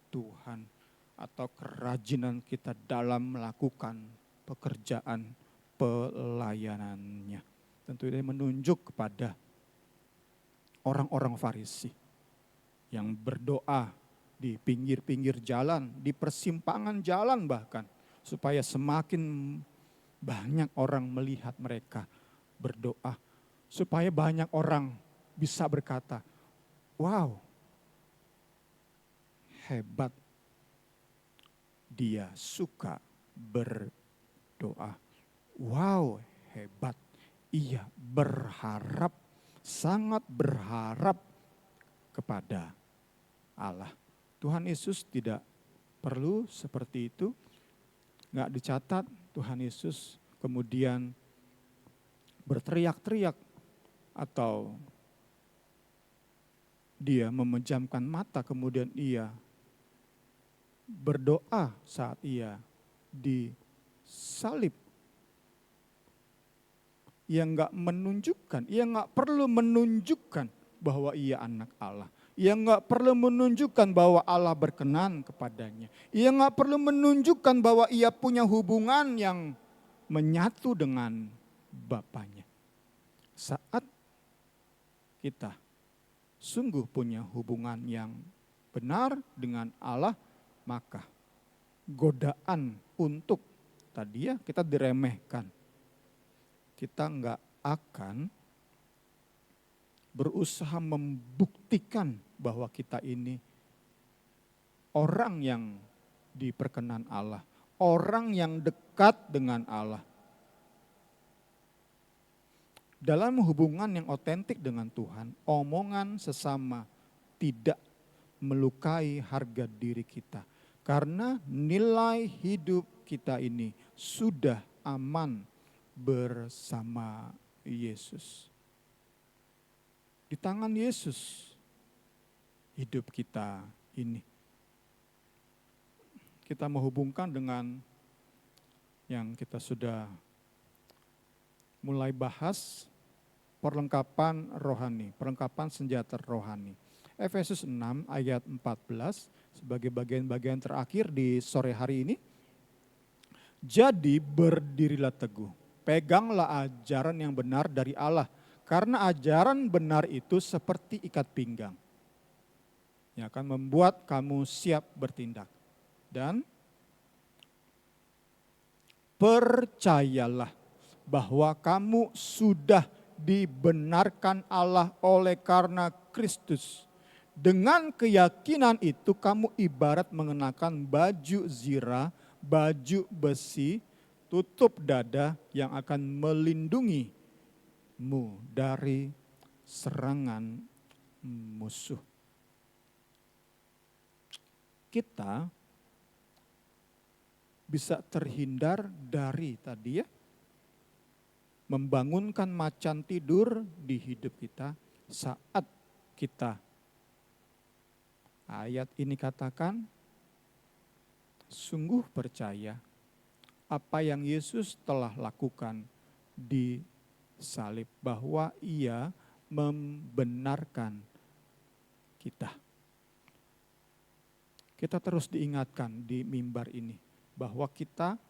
Speaker 3: Tuhan. Atau kerajinan kita dalam melakukan pekerjaan pelayanannya. Tentu ini menunjuk kepada orang-orang Farisi yang berdoa di pinggir-pinggir jalan, di persimpangan jalan bahkan. Supaya semakin banyak orang melihat mereka berdoa. Supaya banyak orang bisa berkata, wow, hebat. Dia suka berdoa. Wow, hebat. Ia berharap, sangat berharap kepada Allah. Tuhan Yesus tidak perlu seperti itu. Nggak dicatat Tuhan Yesus kemudian berteriak-teriak atau dia memejamkan mata kemudian ia berdoa saat ia disalib. Ia nggak menunjukkan, ia nggak perlu menunjukkan bahwa ia anak Allah. Ia nggak perlu menunjukkan bahwa Allah berkenan kepadanya. Ia nggak perlu menunjukkan bahwa ia punya hubungan yang menyatu dengan Bapaknya. Saat kita sungguh punya hubungan yang benar dengan Allah, maka godaan untuk tadi ya kita diremehkan. Kita enggak akan berusaha membuktikan bahwa kita ini orang yang diperkenan Allah, orang yang dekat dengan Allah. Dalam hubungan yang otentik dengan Tuhan, omongan sesama tidak melukai harga diri kita. Karena nilai hidup kita ini sudah aman bersama Yesus. Di tangan Yesus hidup kita ini. Kita menghubungkan dengan yang kita sudah mulai bahas, perlengkapan rohani, perlengkapan senjata rohani. Efesus 6 ayat 14 sebagai bagian-bagian terakhir di sore hari ini. Jadi berdirilah teguh, peganglah ajaran yang benar dari Allah. Karena ajaran benar itu seperti ikat pinggang. Yang akan membuat kamu siap bertindak. Dan percayalah bahwa kamu sudah dibenarkan Allah oleh karena Kristus. Dengan keyakinan itu kamu ibarat mengenakan baju zirah, baju besi, tutup dada yang akan melindungimu dari serangan musuh. Kita bisa terhindar dari tadi ya, membangunkan macan tidur di hidup kita saat kita, ayat ini katakan, sungguh percaya apa yang Yesus telah lakukan di salib, bahwa ia membenarkan kita. Kita terus diingatkan di mimbar ini bahwa kita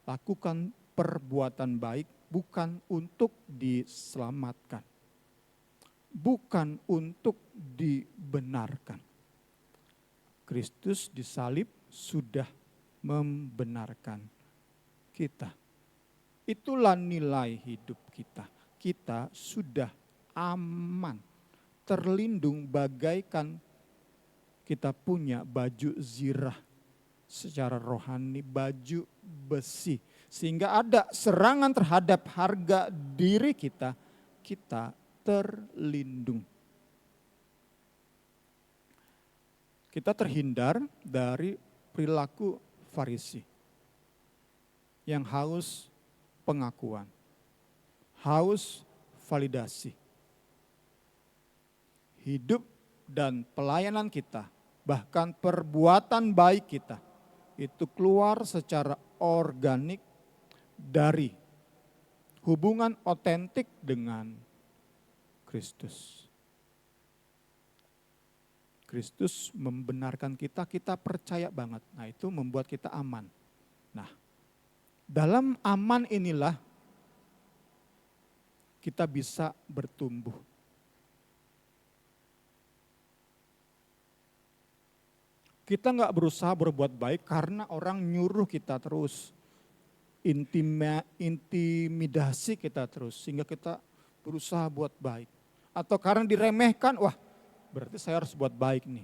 Speaker 3: lakukan perbuatan baik bukan untuk diselamatkan, bukan untuk dibenarkan. Kristus disalib sudah membenarkan kita. Itulah nilai hidup kita. Kita sudah aman, terlindung bagaikan kita punya baju zirah secara rohani, baju besi. Sehingga ada serangan terhadap harga diri kita, kita terlindung. Kita terhindar dari perilaku Farisi yang haus pengakuan, haus validasi. Hidup dan pelayanan kita, bahkan perbuatan baik kita, itu keluar secara organik dari hubungan otentik dengan Kristus. Kristus membenarkan kita, kita percaya banget. Nah, itu membuat kita aman. Nah, dalam aman inilah kita bisa bertumbuh. Kita nggak berusaha berbuat baik karena orang nyuruh kita terus. Intimidasi kita terus, sehingga kita berusaha buat baik. Atau karena diremehkan, wah berarti saya harus buat baik nih.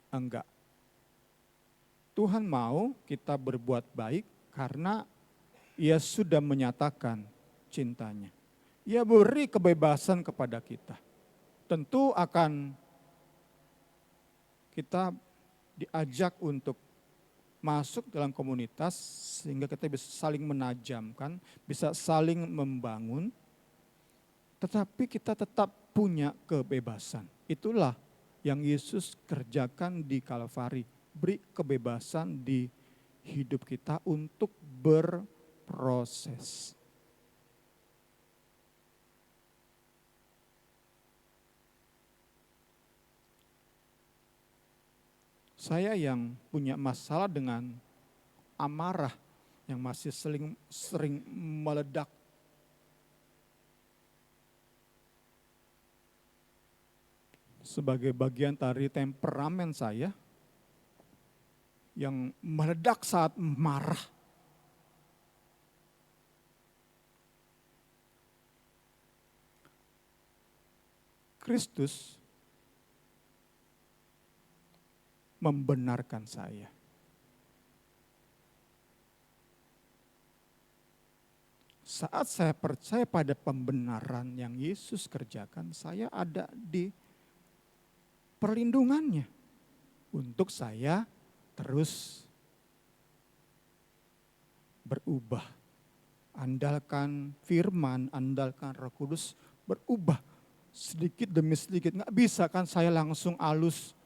Speaker 3: Enggak. Tuhan mau kita berbuat baik karena Ia sudah menyatakan cintanya. Ia beri kebebasan kepada kita. Tentu akan kita diajak untuk masuk dalam komunitas sehingga kita bisa saling menajamkan, bisa saling membangun. Tetapi kita tetap punya kebebasan. Itulah yang Yesus kerjakan di Kalvari. Beri kebebasan di hidup kita untuk berproses. Saya yang punya masalah dengan amarah yang masih sering meledak. Sebagai bagian dari temperamen saya yang meledak saat marah. Kristus membenarkan saya. Saat saya percaya pada pembenaran yang Yesus kerjakan, saya ada di perlindungannya untuk saya terus berubah. Andalkan firman, andalkan Roh Kudus, berubah sedikit demi sedikit. Nggak bisa kan saya langsung halus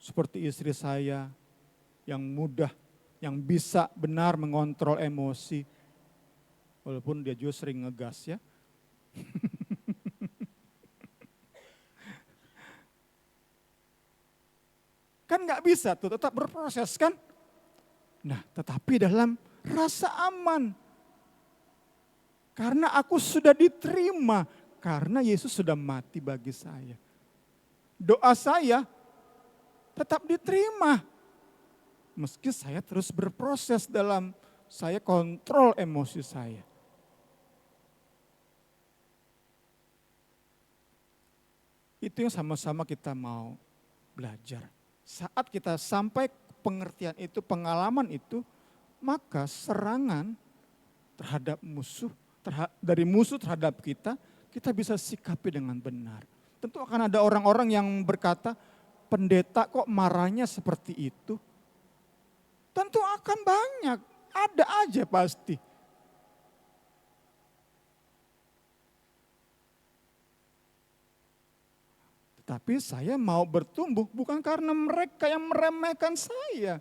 Speaker 3: seperti istri saya yang mudah, yang bisa benar mengontrol emosi. Walaupun dia juga sering ngegas ya. Kan nggak bisa tuh, tetap berproses kan. Nah tetapi dalam rasa aman. Karena aku sudah diterima, karena Yesus sudah mati bagi saya. Doa saya tetap diterima. Meski saya terus berproses dalam saya kontrol emosi saya. Itu yang sama-sama kita mau belajar. Saat kita sampai pengertian itu, pengalaman itu, maka serangan terhadap musuh, dari musuh terhadap kita bisa sikapi dengan benar. Tentu akan ada orang-orang yang berkata, pendeta kok marahnya seperti itu? Tentu akan banyak, ada aja pasti. Tapi saya mau bertumbuh bukan karena mereka yang meremehkan saya.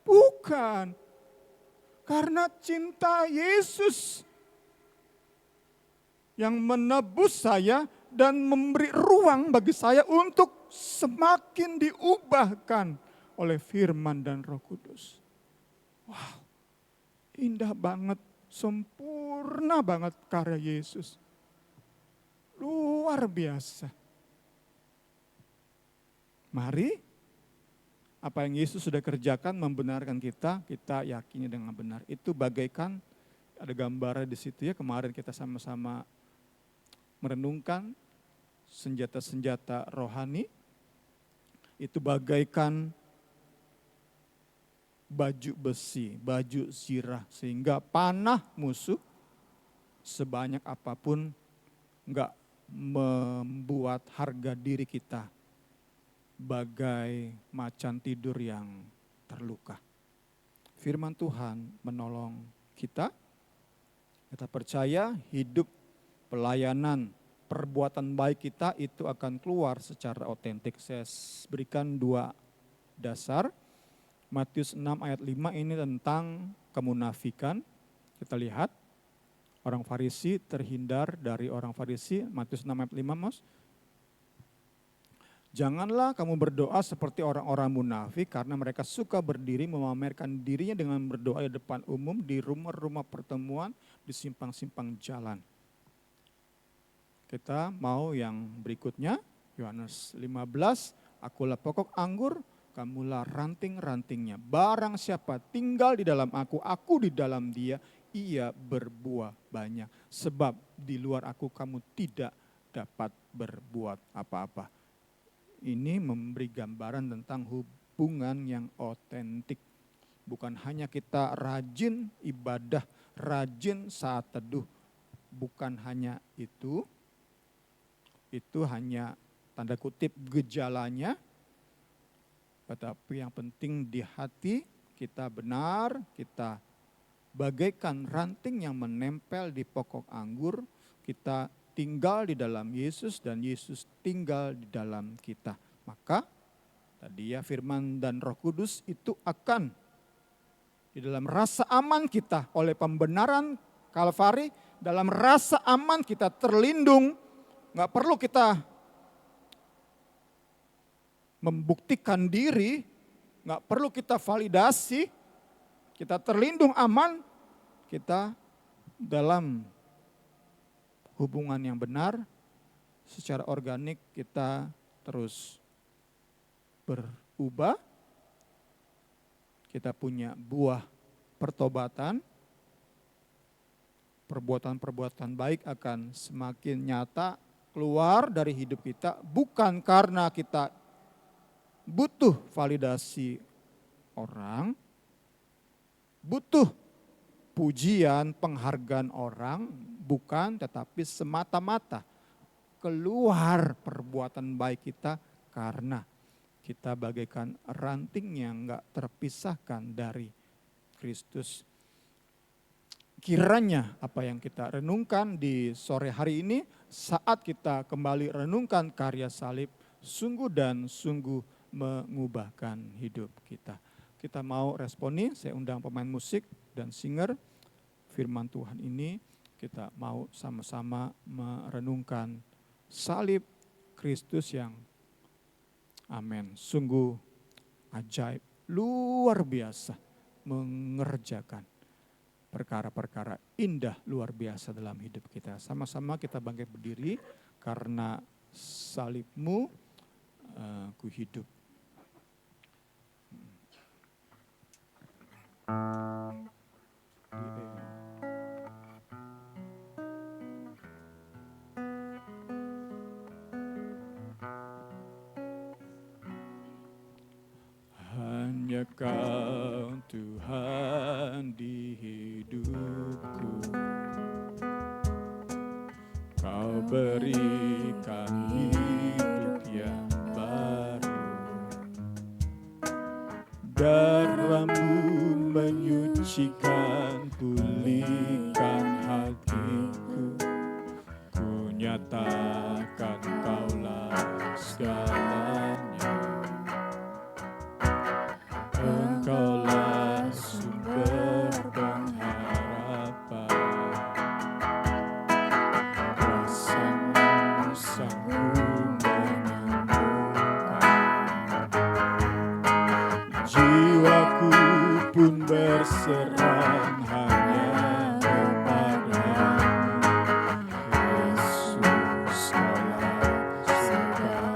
Speaker 3: Bukan. Karena cinta Yesus yang menebus saya dan memberi ruang bagi saya untuk semakin diubahkan oleh firman dan Roh Kudus. Wow, indah banget, sempurna banget karya Yesus. Luar biasa. Mari, apa yang Yesus sudah kerjakan membenarkan kita yakini dengan benar. Itu bagaikan, ada gambarnya di situ ya, kemarin kita sama-sama merenungkan senjata-senjata rohani. Itu bagaikan baju besi, baju zirah, sehingga panah musuh sebanyak apapun enggak membuat harga diri kita bagai macan tidur yang terluka. Firman Tuhan menolong kita percaya hidup pelayanan, perbuatan baik kita itu akan keluar secara otentik. Saya berikan 2 dasar. Matius 6 ayat 5 ini tentang kemunafikan. Kita lihat, orang Farisi terhindar dari orang Farisi. Matius 6 ayat 5, Mas. Janganlah kamu berdoa seperti orang-orang munafik karena mereka suka berdiri memamerkan dirinya dengan berdoa di depan umum, di rumah-rumah pertemuan, di simpang-simpang jalan. Kita mau yang berikutnya, Yohanes 15, akulah pokok anggur, kamulah ranting-rantingnya. Barang siapa tinggal di dalam aku di dalam dia, ia berbuah banyak. Sebab di luar aku kamu tidak dapat berbuat apa-apa. Ini memberi gambaran tentang hubungan yang otentik. Bukan hanya kita rajin ibadah, rajin saat teduh. Bukan hanya itu hanya tanda kutip gejalanya, tetapi yang penting di hati kita benar, kita bagaikan ranting yang menempel di pokok anggur, kita tinggal di dalam Yesus dan Yesus tinggal di dalam kita. Maka tadi ya firman dan Roh Kudus itu akan di dalam rasa aman kita oleh pembenaran Kalvari, dalam rasa aman kita terlindung, gak perlu kita membuktikan diri, gak perlu kita validasi, kita terlindung aman, kita dalam hubungan yang benar, secara organik kita terus berubah, kita punya buah pertobatan, perbuatan-perbuatan baik akan semakin nyata keluar dari hidup kita, bukan karena kita butuh validasi orang, butuh pujian, penghargaan orang, bukan, tetapi semata-mata keluar perbuatan baik kita karena kita bagaikan ranting yang gak terpisahkan dari Kristus. Kiranya apa yang kita renungkan di sore hari ini, saat kita kembali renungkan karya salib, sungguh dan sungguh mengubahkan hidup kita. Kita mau responi, saya undang pemain musik dan singer firman Tuhan ini, kita mau sama-sama merenungkan salib Kristus yang amin, sungguh ajaib, luar biasa mengerjakan perkara-perkara indah luar biasa dalam hidup kita. Sama-sama kita bangkit berdiri, karena salibmu ku hidup. Hanya Kau Tuhan di hidupku, Kau berikan hidup yang baru, darah-Mu menyucikan, pulihkan hatiku, ku nyatakan Kaulah segalanya. Engkaulah sumber pengharapan, kuasa-Mu sanggup menyembuhkan, jiwaku pun berserah hanya kepada-Mu, Yesus Kaulah segalanya.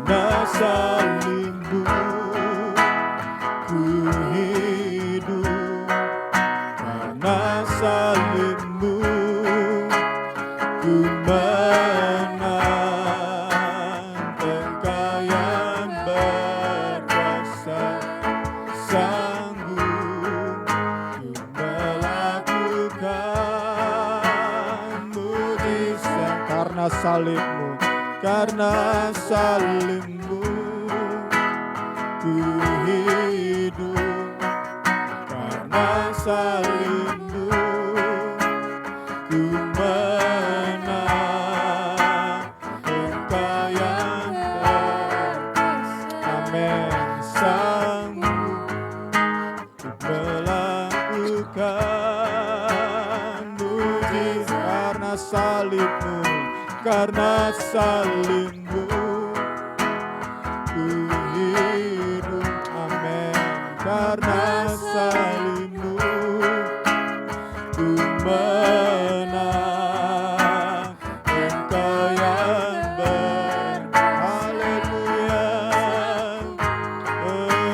Speaker 3: Karena salib-Mu ku hidup, karena salib-Mu ku menang, Engkau yang berkuasa sanggup ku melakukan mujizat. Karena salib-Mu, karena salib-Mu ku hidup, karena salib-Mu ku menang, Engkau yang amin, sanggup ku melakukan mujizat. Karena salib-Mu, karena salib-Mu ku hidup, amin. Karena salib-Mu ku menang, Engkau yang haleluya. Amin.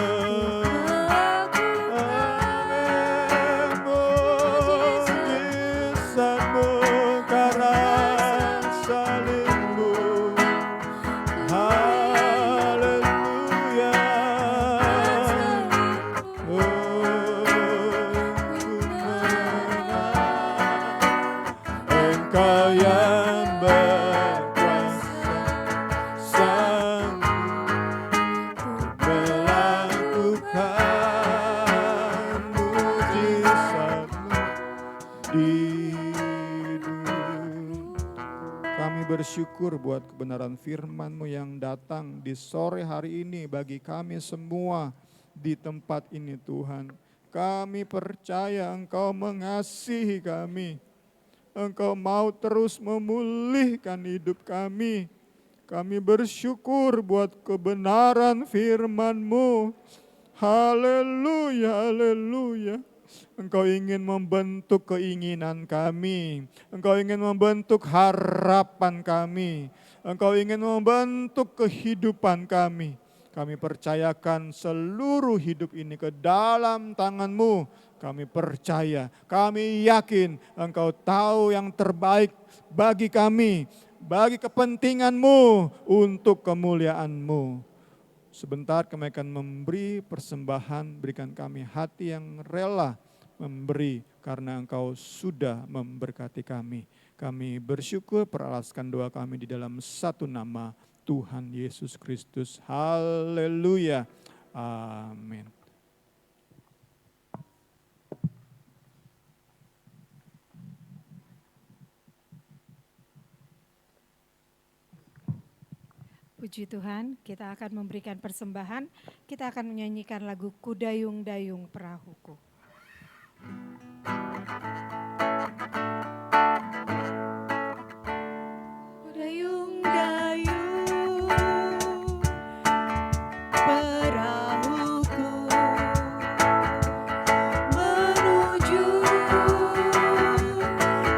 Speaker 3: Mujizat-Mu, karena salib-Mu Kau yang berkuasa sanggup melakukan mujizat-Mu di dunia. Kami bersyukur buat kebenaran firman-Mu yang datang di sore hari ini bagi kami semua di tempat ini Tuhan. Kami percaya Engkau mengasihi kami. Engkau mau terus memulihkan hidup kami. Kami bersyukur buat kebenaran firman-Mu. Haleluya, haleluya. Engkau ingin membentuk keinginan kami. Engkau ingin membentuk harapan kami. Engkau ingin membentuk kehidupan kami. Kami percayakan seluruh hidup ini ke dalam tangan-Mu. Kami percaya, kami yakin Engkau tahu yang terbaik bagi kami, bagi kepentingan-Mu, untuk kemuliaan-Mu. Sebentar kami akan memberi persembahan, berikan kami hati yang rela memberi karena Engkau sudah memberkati kami. Kami bersyukur, peralaskan doa kami di dalam satu nama Tuhan Yesus Kristus. Haleluya. Amin.
Speaker 4: Puji Tuhan, kita akan memberikan persembahan, kita akan menyanyikan lagu Kudayung-dayung Perahuku. Kudayung-dayung perahuku menuju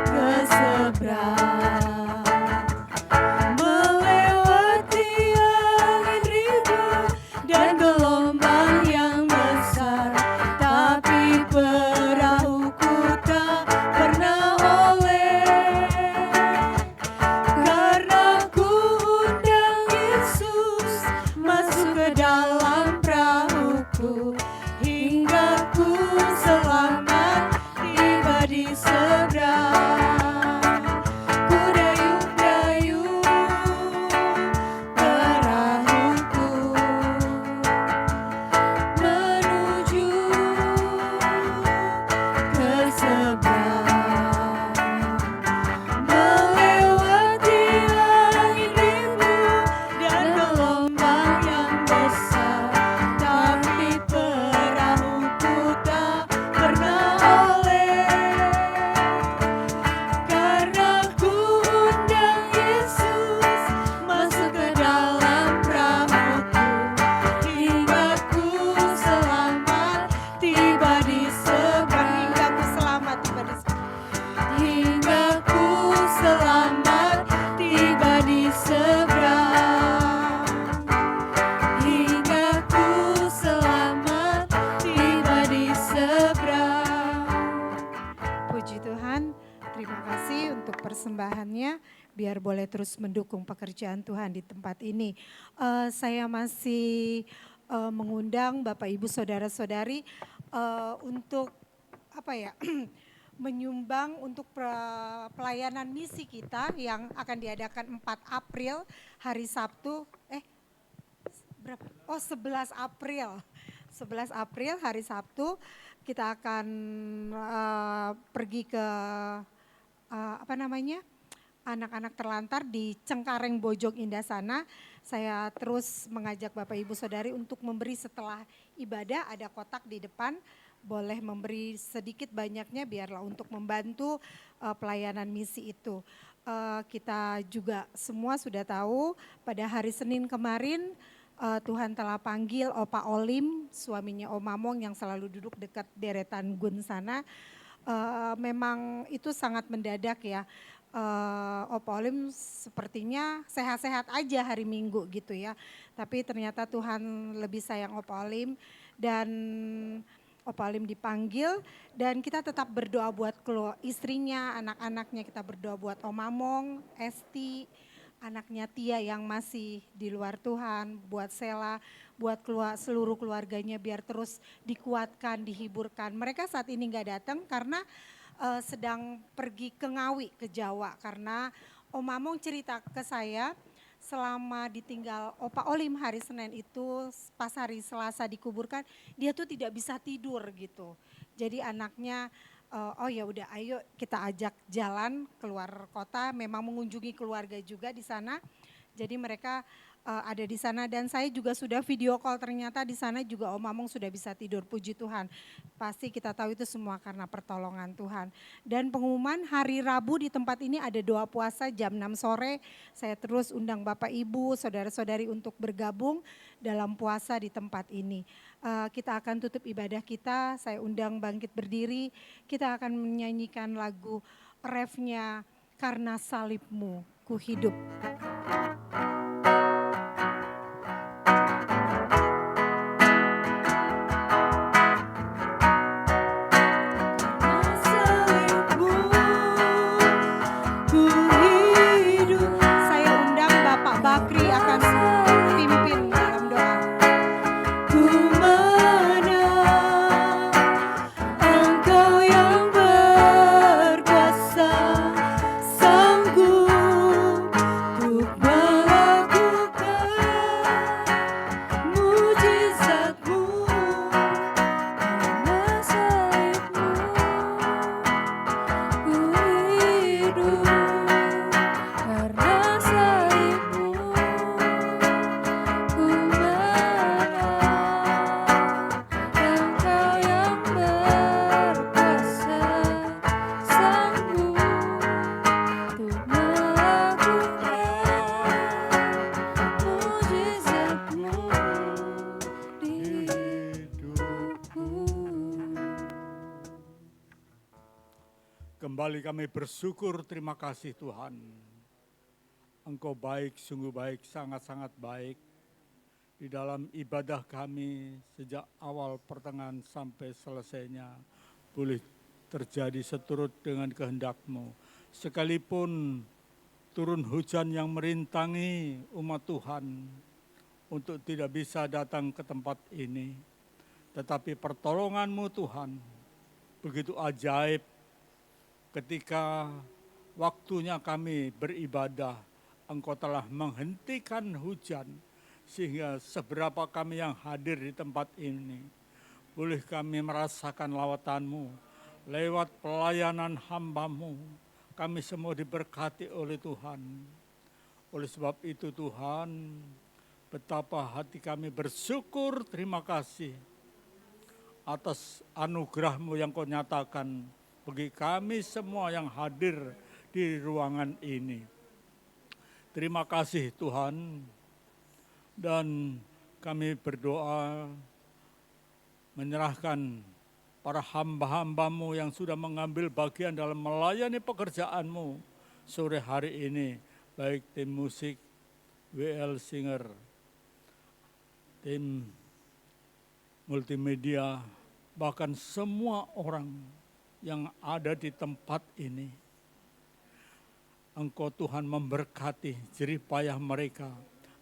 Speaker 4: ke seberang. Dan gelombang yang besar, tapi perahuku tak pernah oleh. Karena ku undang Yesus masuk ke dalam perahuku, hingga ku selamat tiba di seberang. Kudayung-dayung perahuku menuju ke seberang, melewati langit biru dan gelombang yang besar, tapi perahuku tak pernah oleh. Karena ku undang Yesus masuk ke dalam perahuku, hingga ku selamat tiba di seberang. Hingga ku selamat tiba di seberang. Hingga ku selamat tiba di seberang. Puji Tuhan, terima kasih untuk persembahannya. Biar boleh terus mendukung pekerjaan Tuhan di tempat ini. Saya masih mengundang Bapak Ibu Saudara-saudari untuk menyumbang untuk pelayanan misi kita yang akan diadakan 4 April hari Sabtu. Berapa? 11 April. 11 April hari Sabtu kita akan pergi ke anak-anak terlantar di Cengkareng Bojong Indah sana. Saya terus mengajak Bapak Ibu Saudari untuk memberi setelah ibadah, ada kotak di depan, boleh memberi sedikit banyaknya biarlah untuk membantu pelayanan misi itu. Kita juga semua sudah tahu pada hari Senin kemarin Tuhan telah panggil Opa Olim, suaminya Om Mamong yang selalu duduk dekat deretan Gun sana. Memang itu sangat mendadak ya. Opa Olim sepertinya sehat-sehat aja hari Minggu gitu ya. Tapi ternyata Tuhan lebih sayang Opa Olim dan Opa Olim dipanggil dan kita tetap berdoa buat istrinya, anak-anaknya, kita berdoa buat Om Mamong, Esti, anaknya Tia yang masih di luar Tuhan, buat Sela, buat seluruh keluarganya biar terus dikuatkan, dihiburkan. Mereka saat ini nggak datang karena sedang pergi ke Ngawi, ke Jawa. Karena Om Among cerita ke saya selama ditinggal Opa Olim hari Senin itu pas hari Selasa dikuburkan, dia tuh tidak bisa tidur gitu. Jadi anaknya oh ya udah ayo kita ajak jalan keluar kota, memang mengunjungi keluarga juga di sana. Jadi mereka ada di sana dan saya juga sudah video call, ternyata di sana juga Om Among sudah bisa tidur, puji Tuhan. Pasti kita tahu itu semua karena pertolongan Tuhan. Dan pengumuman hari Rabu di tempat ini ada doa puasa jam 6 sore. Saya terus undang Bapak Ibu, saudara-saudari untuk bergabung dalam puasa di tempat ini. Kita akan tutup ibadah kita, saya undang bangkit berdiri. Kita akan menyanyikan lagu refnya Karena Salibmu Ku Hidup. Bakri akan pimpin dalam doa. Ku menang, Engkau yang berkuasa, sanggup untuk melakukan mujizat-Mu, karena salib-Mu ku hidup, karena
Speaker 3: Kembali kami bersyukur, terima kasih Tuhan. Engkau baik, sungguh baik, sangat-sangat baik. Di dalam ibadah kami sejak awal pertengahan sampai selesainya boleh terjadi seturut dengan kehendak-Mu. Sekalipun turun hujan yang merintangi umat Tuhan untuk tidak bisa datang ke tempat ini. Tetapi pertolongan-Mu Tuhan begitu ajaib. Ketika waktunya kami beribadah, Engkau telah menghentikan hujan, sehingga seberapa kami yang hadir di tempat ini, boleh kami merasakan lawatan-Mu, lewat pelayanan hamba-Mu, kami semua diberkati oleh Tuhan. Oleh sebab itu Tuhan, betapa hati kami bersyukur, terima kasih atas anugerah-Mu yang Kau nyatakan bagi kami semua yang hadir di ruangan ini. Terima kasih Tuhan, dan kami berdoa menyerahkan para hamba-hamba-Mu yang sudah mengambil bagian dalam melayani pekerjaan-Mu sore hari ini, baik tim musik, WL Singer, tim multimedia, bahkan semua orang yang ada di tempat ini. Engkau Tuhan memberkati jerih payah mereka.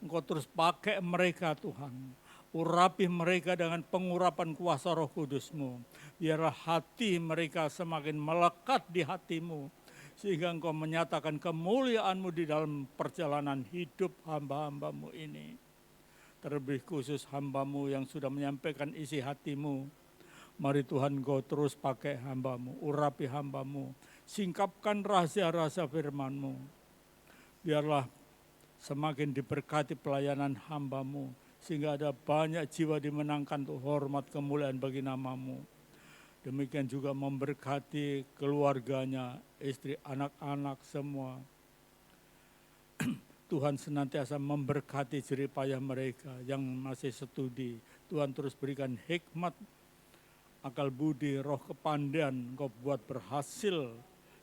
Speaker 3: Engkau terus pakai mereka Tuhan. Urapi mereka dengan pengurapan kuasa Roh Kudus-Mu. Biarlah hati mereka semakin melekat di hati-Mu. Sehingga Engkau menyatakan kemuliaan-Mu di dalam perjalanan hidup hamba-hamba-Mu ini. Terlebih khusus hamba-Mu yang sudah menyampaikan isi hati-Mu. Mari Tuhan Engkau terus pakai hamba-Mu, urapi hamba-Mu, singkapkan rahasia-rahasia firman-Mu. Biarlah semakin diberkati pelayanan hamba-Mu, sehingga ada banyak jiwa dimenangkan untuk hormat kemuliaan bagi nama-Mu. Demikian juga memberkati keluarganya, istri, anak-anak semua. Tuhan senantiasa memberkati jerih payah mereka yang masih studi. Tuhan terus berikan hikmat, akal budi, roh kepandaian, Engkau buat berhasil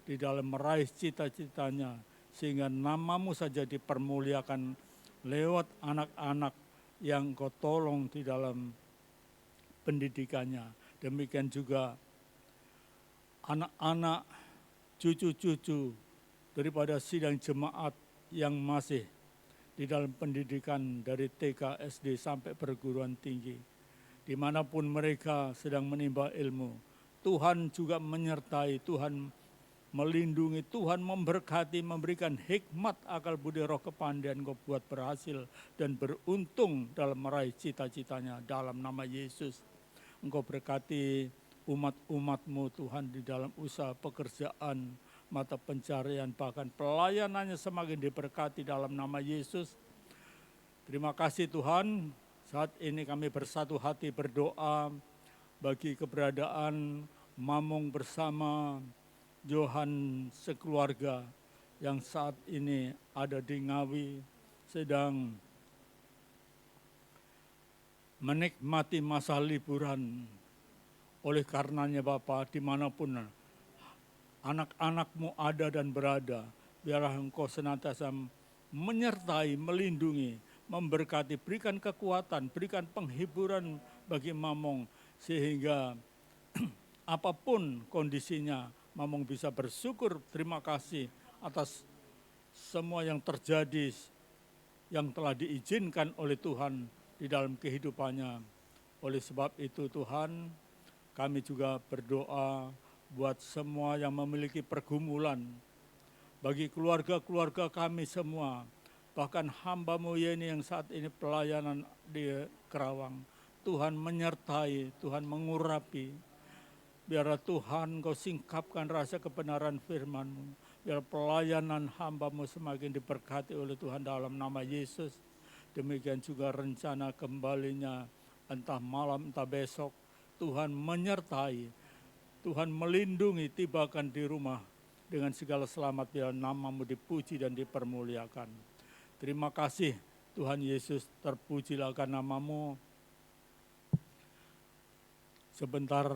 Speaker 3: di dalam meraih cita-citanya, sehingga nama-Mu saja dipermuliakan lewat anak-anak yang Engkau tolong di dalam pendidikannya. Demikian juga anak-anak, cucu-cucu daripada sidang jemaat yang masih di dalam pendidikan dari TK, SD sampai perguruan tinggi. Dimanapun mereka sedang menimba ilmu,
Speaker 5: Tuhan juga menyertai, Tuhan melindungi, Tuhan memberkati, memberikan hikmat, akal budi roh kepandaian Engkau buat berhasil dan beruntung dalam meraih cita-citanya dalam nama Yesus. Engkau berkati umat-umat-Mu Tuhan di dalam usaha pekerjaan, mata pencarian, bahkan pelayanannya semakin diberkati dalam nama Yesus. Terima kasih Tuhan, saat ini kami bersatu hati berdoa bagi keberadaan Mamung bersama Johan sekeluarga yang saat ini ada di Ngawi sedang menikmati masa liburan. Oleh karenanya Bapa, dimanapun anak-anak-Mu ada dan berada, biarlah Engkau senantiasa menyertai, melindungi, memberkati, berikan kekuatan, berikan penghiburan bagi Mamung, sehingga apapun kondisinya, Mamung bisa bersyukur, terima kasih atas semua yang terjadi, yang telah diizinkan oleh Tuhan di dalam kehidupannya. Oleh sebab itu Tuhan, kami juga berdoa buat semua yang memiliki pergumulan, bagi keluarga-keluarga kami semua, bahkan hamba-Mu Yeni yang saat ini pelayanan di Kerawang. Tuhan menyertai, Tuhan mengurapi. Biarlah Tuhan Kau singkapkan rasa kebenaran firman-Mu. Biar pelayanan hamba-Mu semakin diberkati oleh Tuhan dalam nama Yesus. Demikian juga rencana kembalinya, entah malam entah besok. Tuhan menyertai, Tuhan melindungi, tibakan di rumah dengan segala selamat. Biar nama-Mu dipuji dan dipermuliakan. Terima kasih Tuhan Yesus, terpujilah akan nama-Mu. Sebentar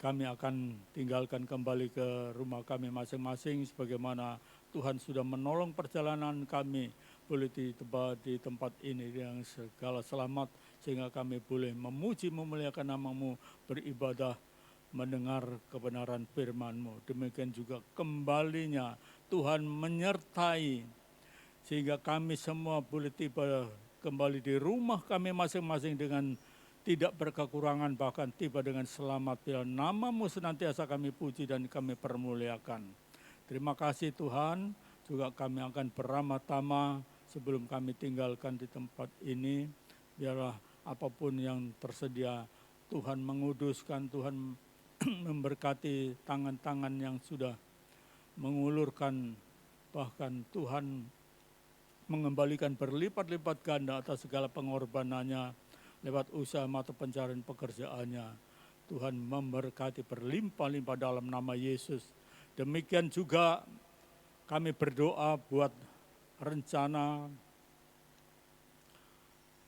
Speaker 5: kami akan tinggalkan kembali ke rumah kami masing-masing, sebagaimana Tuhan sudah menolong perjalanan kami boleh tiba di tempat ini dengan segala selamat, sehingga kami boleh memuji memuliakan nama-Mu, beribadah, mendengar kebenaran firman-Mu. Demikian juga kembalinya Tuhan menyertai, sehingga kami semua boleh tiba kembali di rumah kami masing-masing dengan tidak berkekurangan, bahkan tiba dengan selamat. Biar nama-Mu senantiasa kami puji dan kami permuliakan. Terima kasih Tuhan, juga kami akan beramah tamah sebelum kami tinggalkan di tempat ini. Biarlah apapun yang tersedia, Tuhan menguduskan, Tuhan memberkati tangan-tangan yang sudah mengulurkan, bahkan Tuhan mengembalikan berlipat-lipat ganda atas segala pengorbanannya lewat usaha mata pencarian pekerjaannya. Tuhan memberkati berlimpah-limpah dalam nama Yesus. Demikian juga kami berdoa buat rencana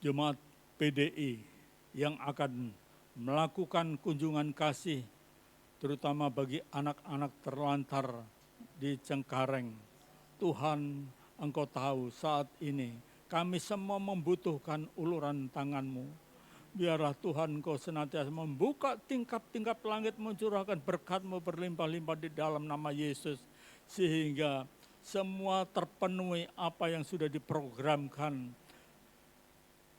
Speaker 5: Jemaat PDI yang akan melakukan kunjungan kasih, terutama bagi anak-anak terlantar di Cengkareng. Tuhan, Engkau tahu saat ini kami semua membutuhkan uluran tangan-Mu. Biarlah Tuhan Engkau senantiasa membuka tingkap-tingkap langit, mencurahkan berkat-Mu berlimpah-limpah di dalam nama Yesus, sehingga semua terpenuhi apa yang sudah diprogramkan,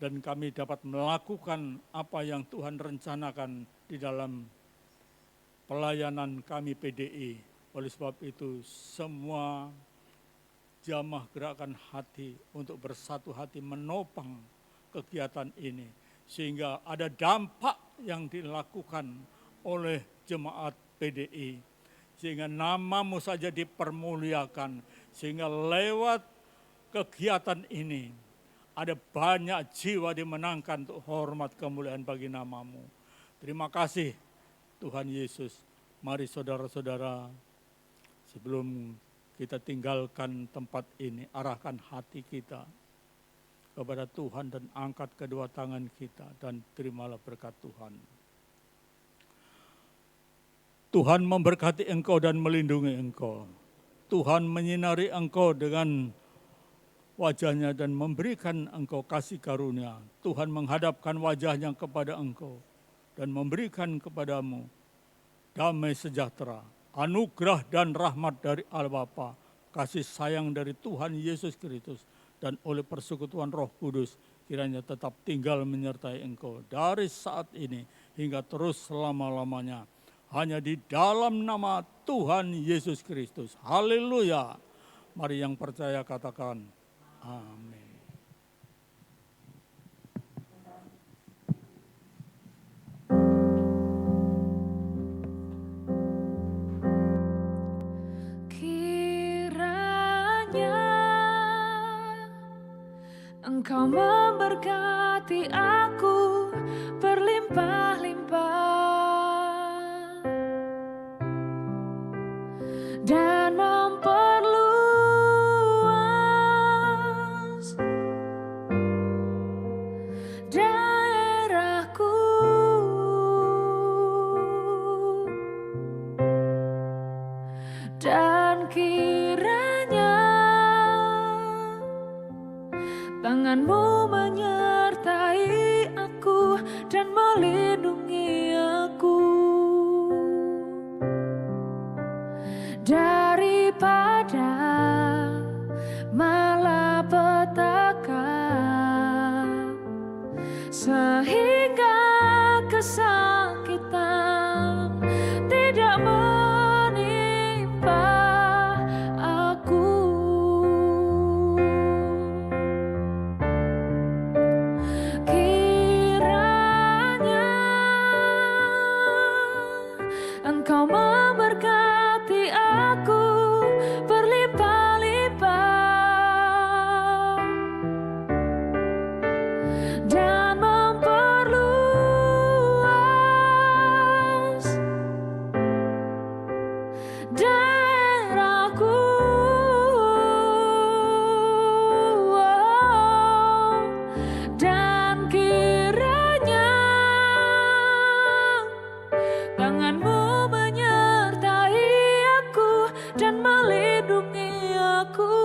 Speaker 5: dan kami dapat melakukan apa yang Tuhan rencanakan di dalam pelayanan kami PDI. Oleh sebab itu semua jamaah gerakan hati untuk bersatu hati menopang kegiatan ini, sehingga ada dampak yang dilakukan oleh jemaat PDI, sehingga nama-Mu saja dipermuliakan, sehingga lewat kegiatan ini ada banyak jiwa dimenangkan untuk hormat kemuliaan bagi nama-Mu. Terima kasih Tuhan Yesus. Mari saudara-saudara, sebelum kita tinggalkan tempat ini, arahkan hati kita kepada Tuhan dan angkat kedua tangan kita dan terimalah berkat Tuhan. Tuhan memberkati engkau dan melindungi engkau. Tuhan menyinari engkau dengan wajahnya dan memberikan engkau kasih karunia. Tuhan menghadapkan wajahnya kepada engkau dan memberikan kepadamu damai sejahtera, anugerah dan rahmat dari Allah Bapa, kasih sayang dari Tuhan Yesus Kristus, dan oleh persekutuan Roh Kudus kiranya tetap tinggal menyertai engkau dari saat ini hingga terus selama-lamanya. hanya di dalam nama Tuhan Yesus Kristus. Haleluya. Mari yang percaya katakan amin.
Speaker 6: Engkau memberkati aku berlimpah-limpah dan memperluas daerahku, dan kiranya tangan-Mu menyertai aku dan melindungi aku daripada malapetaka, sehingga kesakitan tidak menimpa aku. Engkau memberkati aku berlimpah-limpah dan memperluas daerahku, dan kiranya tangan-Mu dan melindungi aku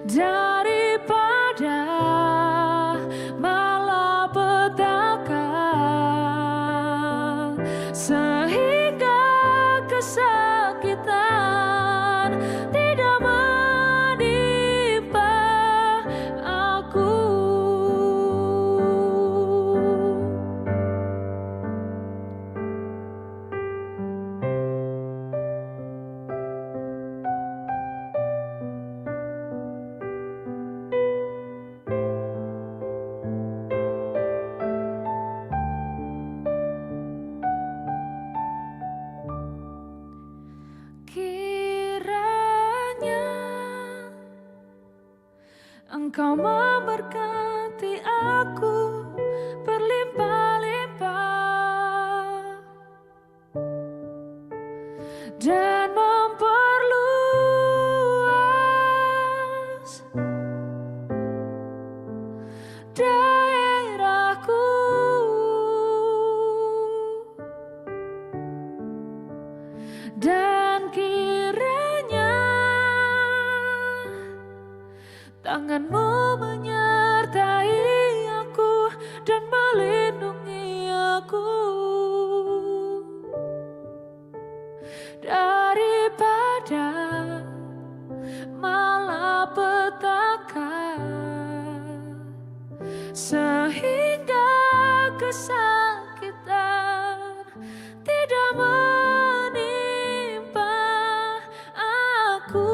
Speaker 6: daripada malapetaka, sehingga kesakitan tidak menimpa aku. Engkau memberkati aku berlimpah-limpah dan memperluas daerahku, dan kiranya tangan-Mu menyertai aku dan melindungi aku daripada malapetaka, sehingga kesakitan tidak menimpa aku.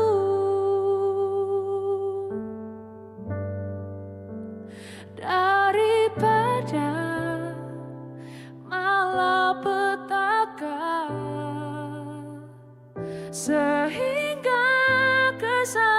Speaker 6: Daripada malapetaka, sehingga kesakitan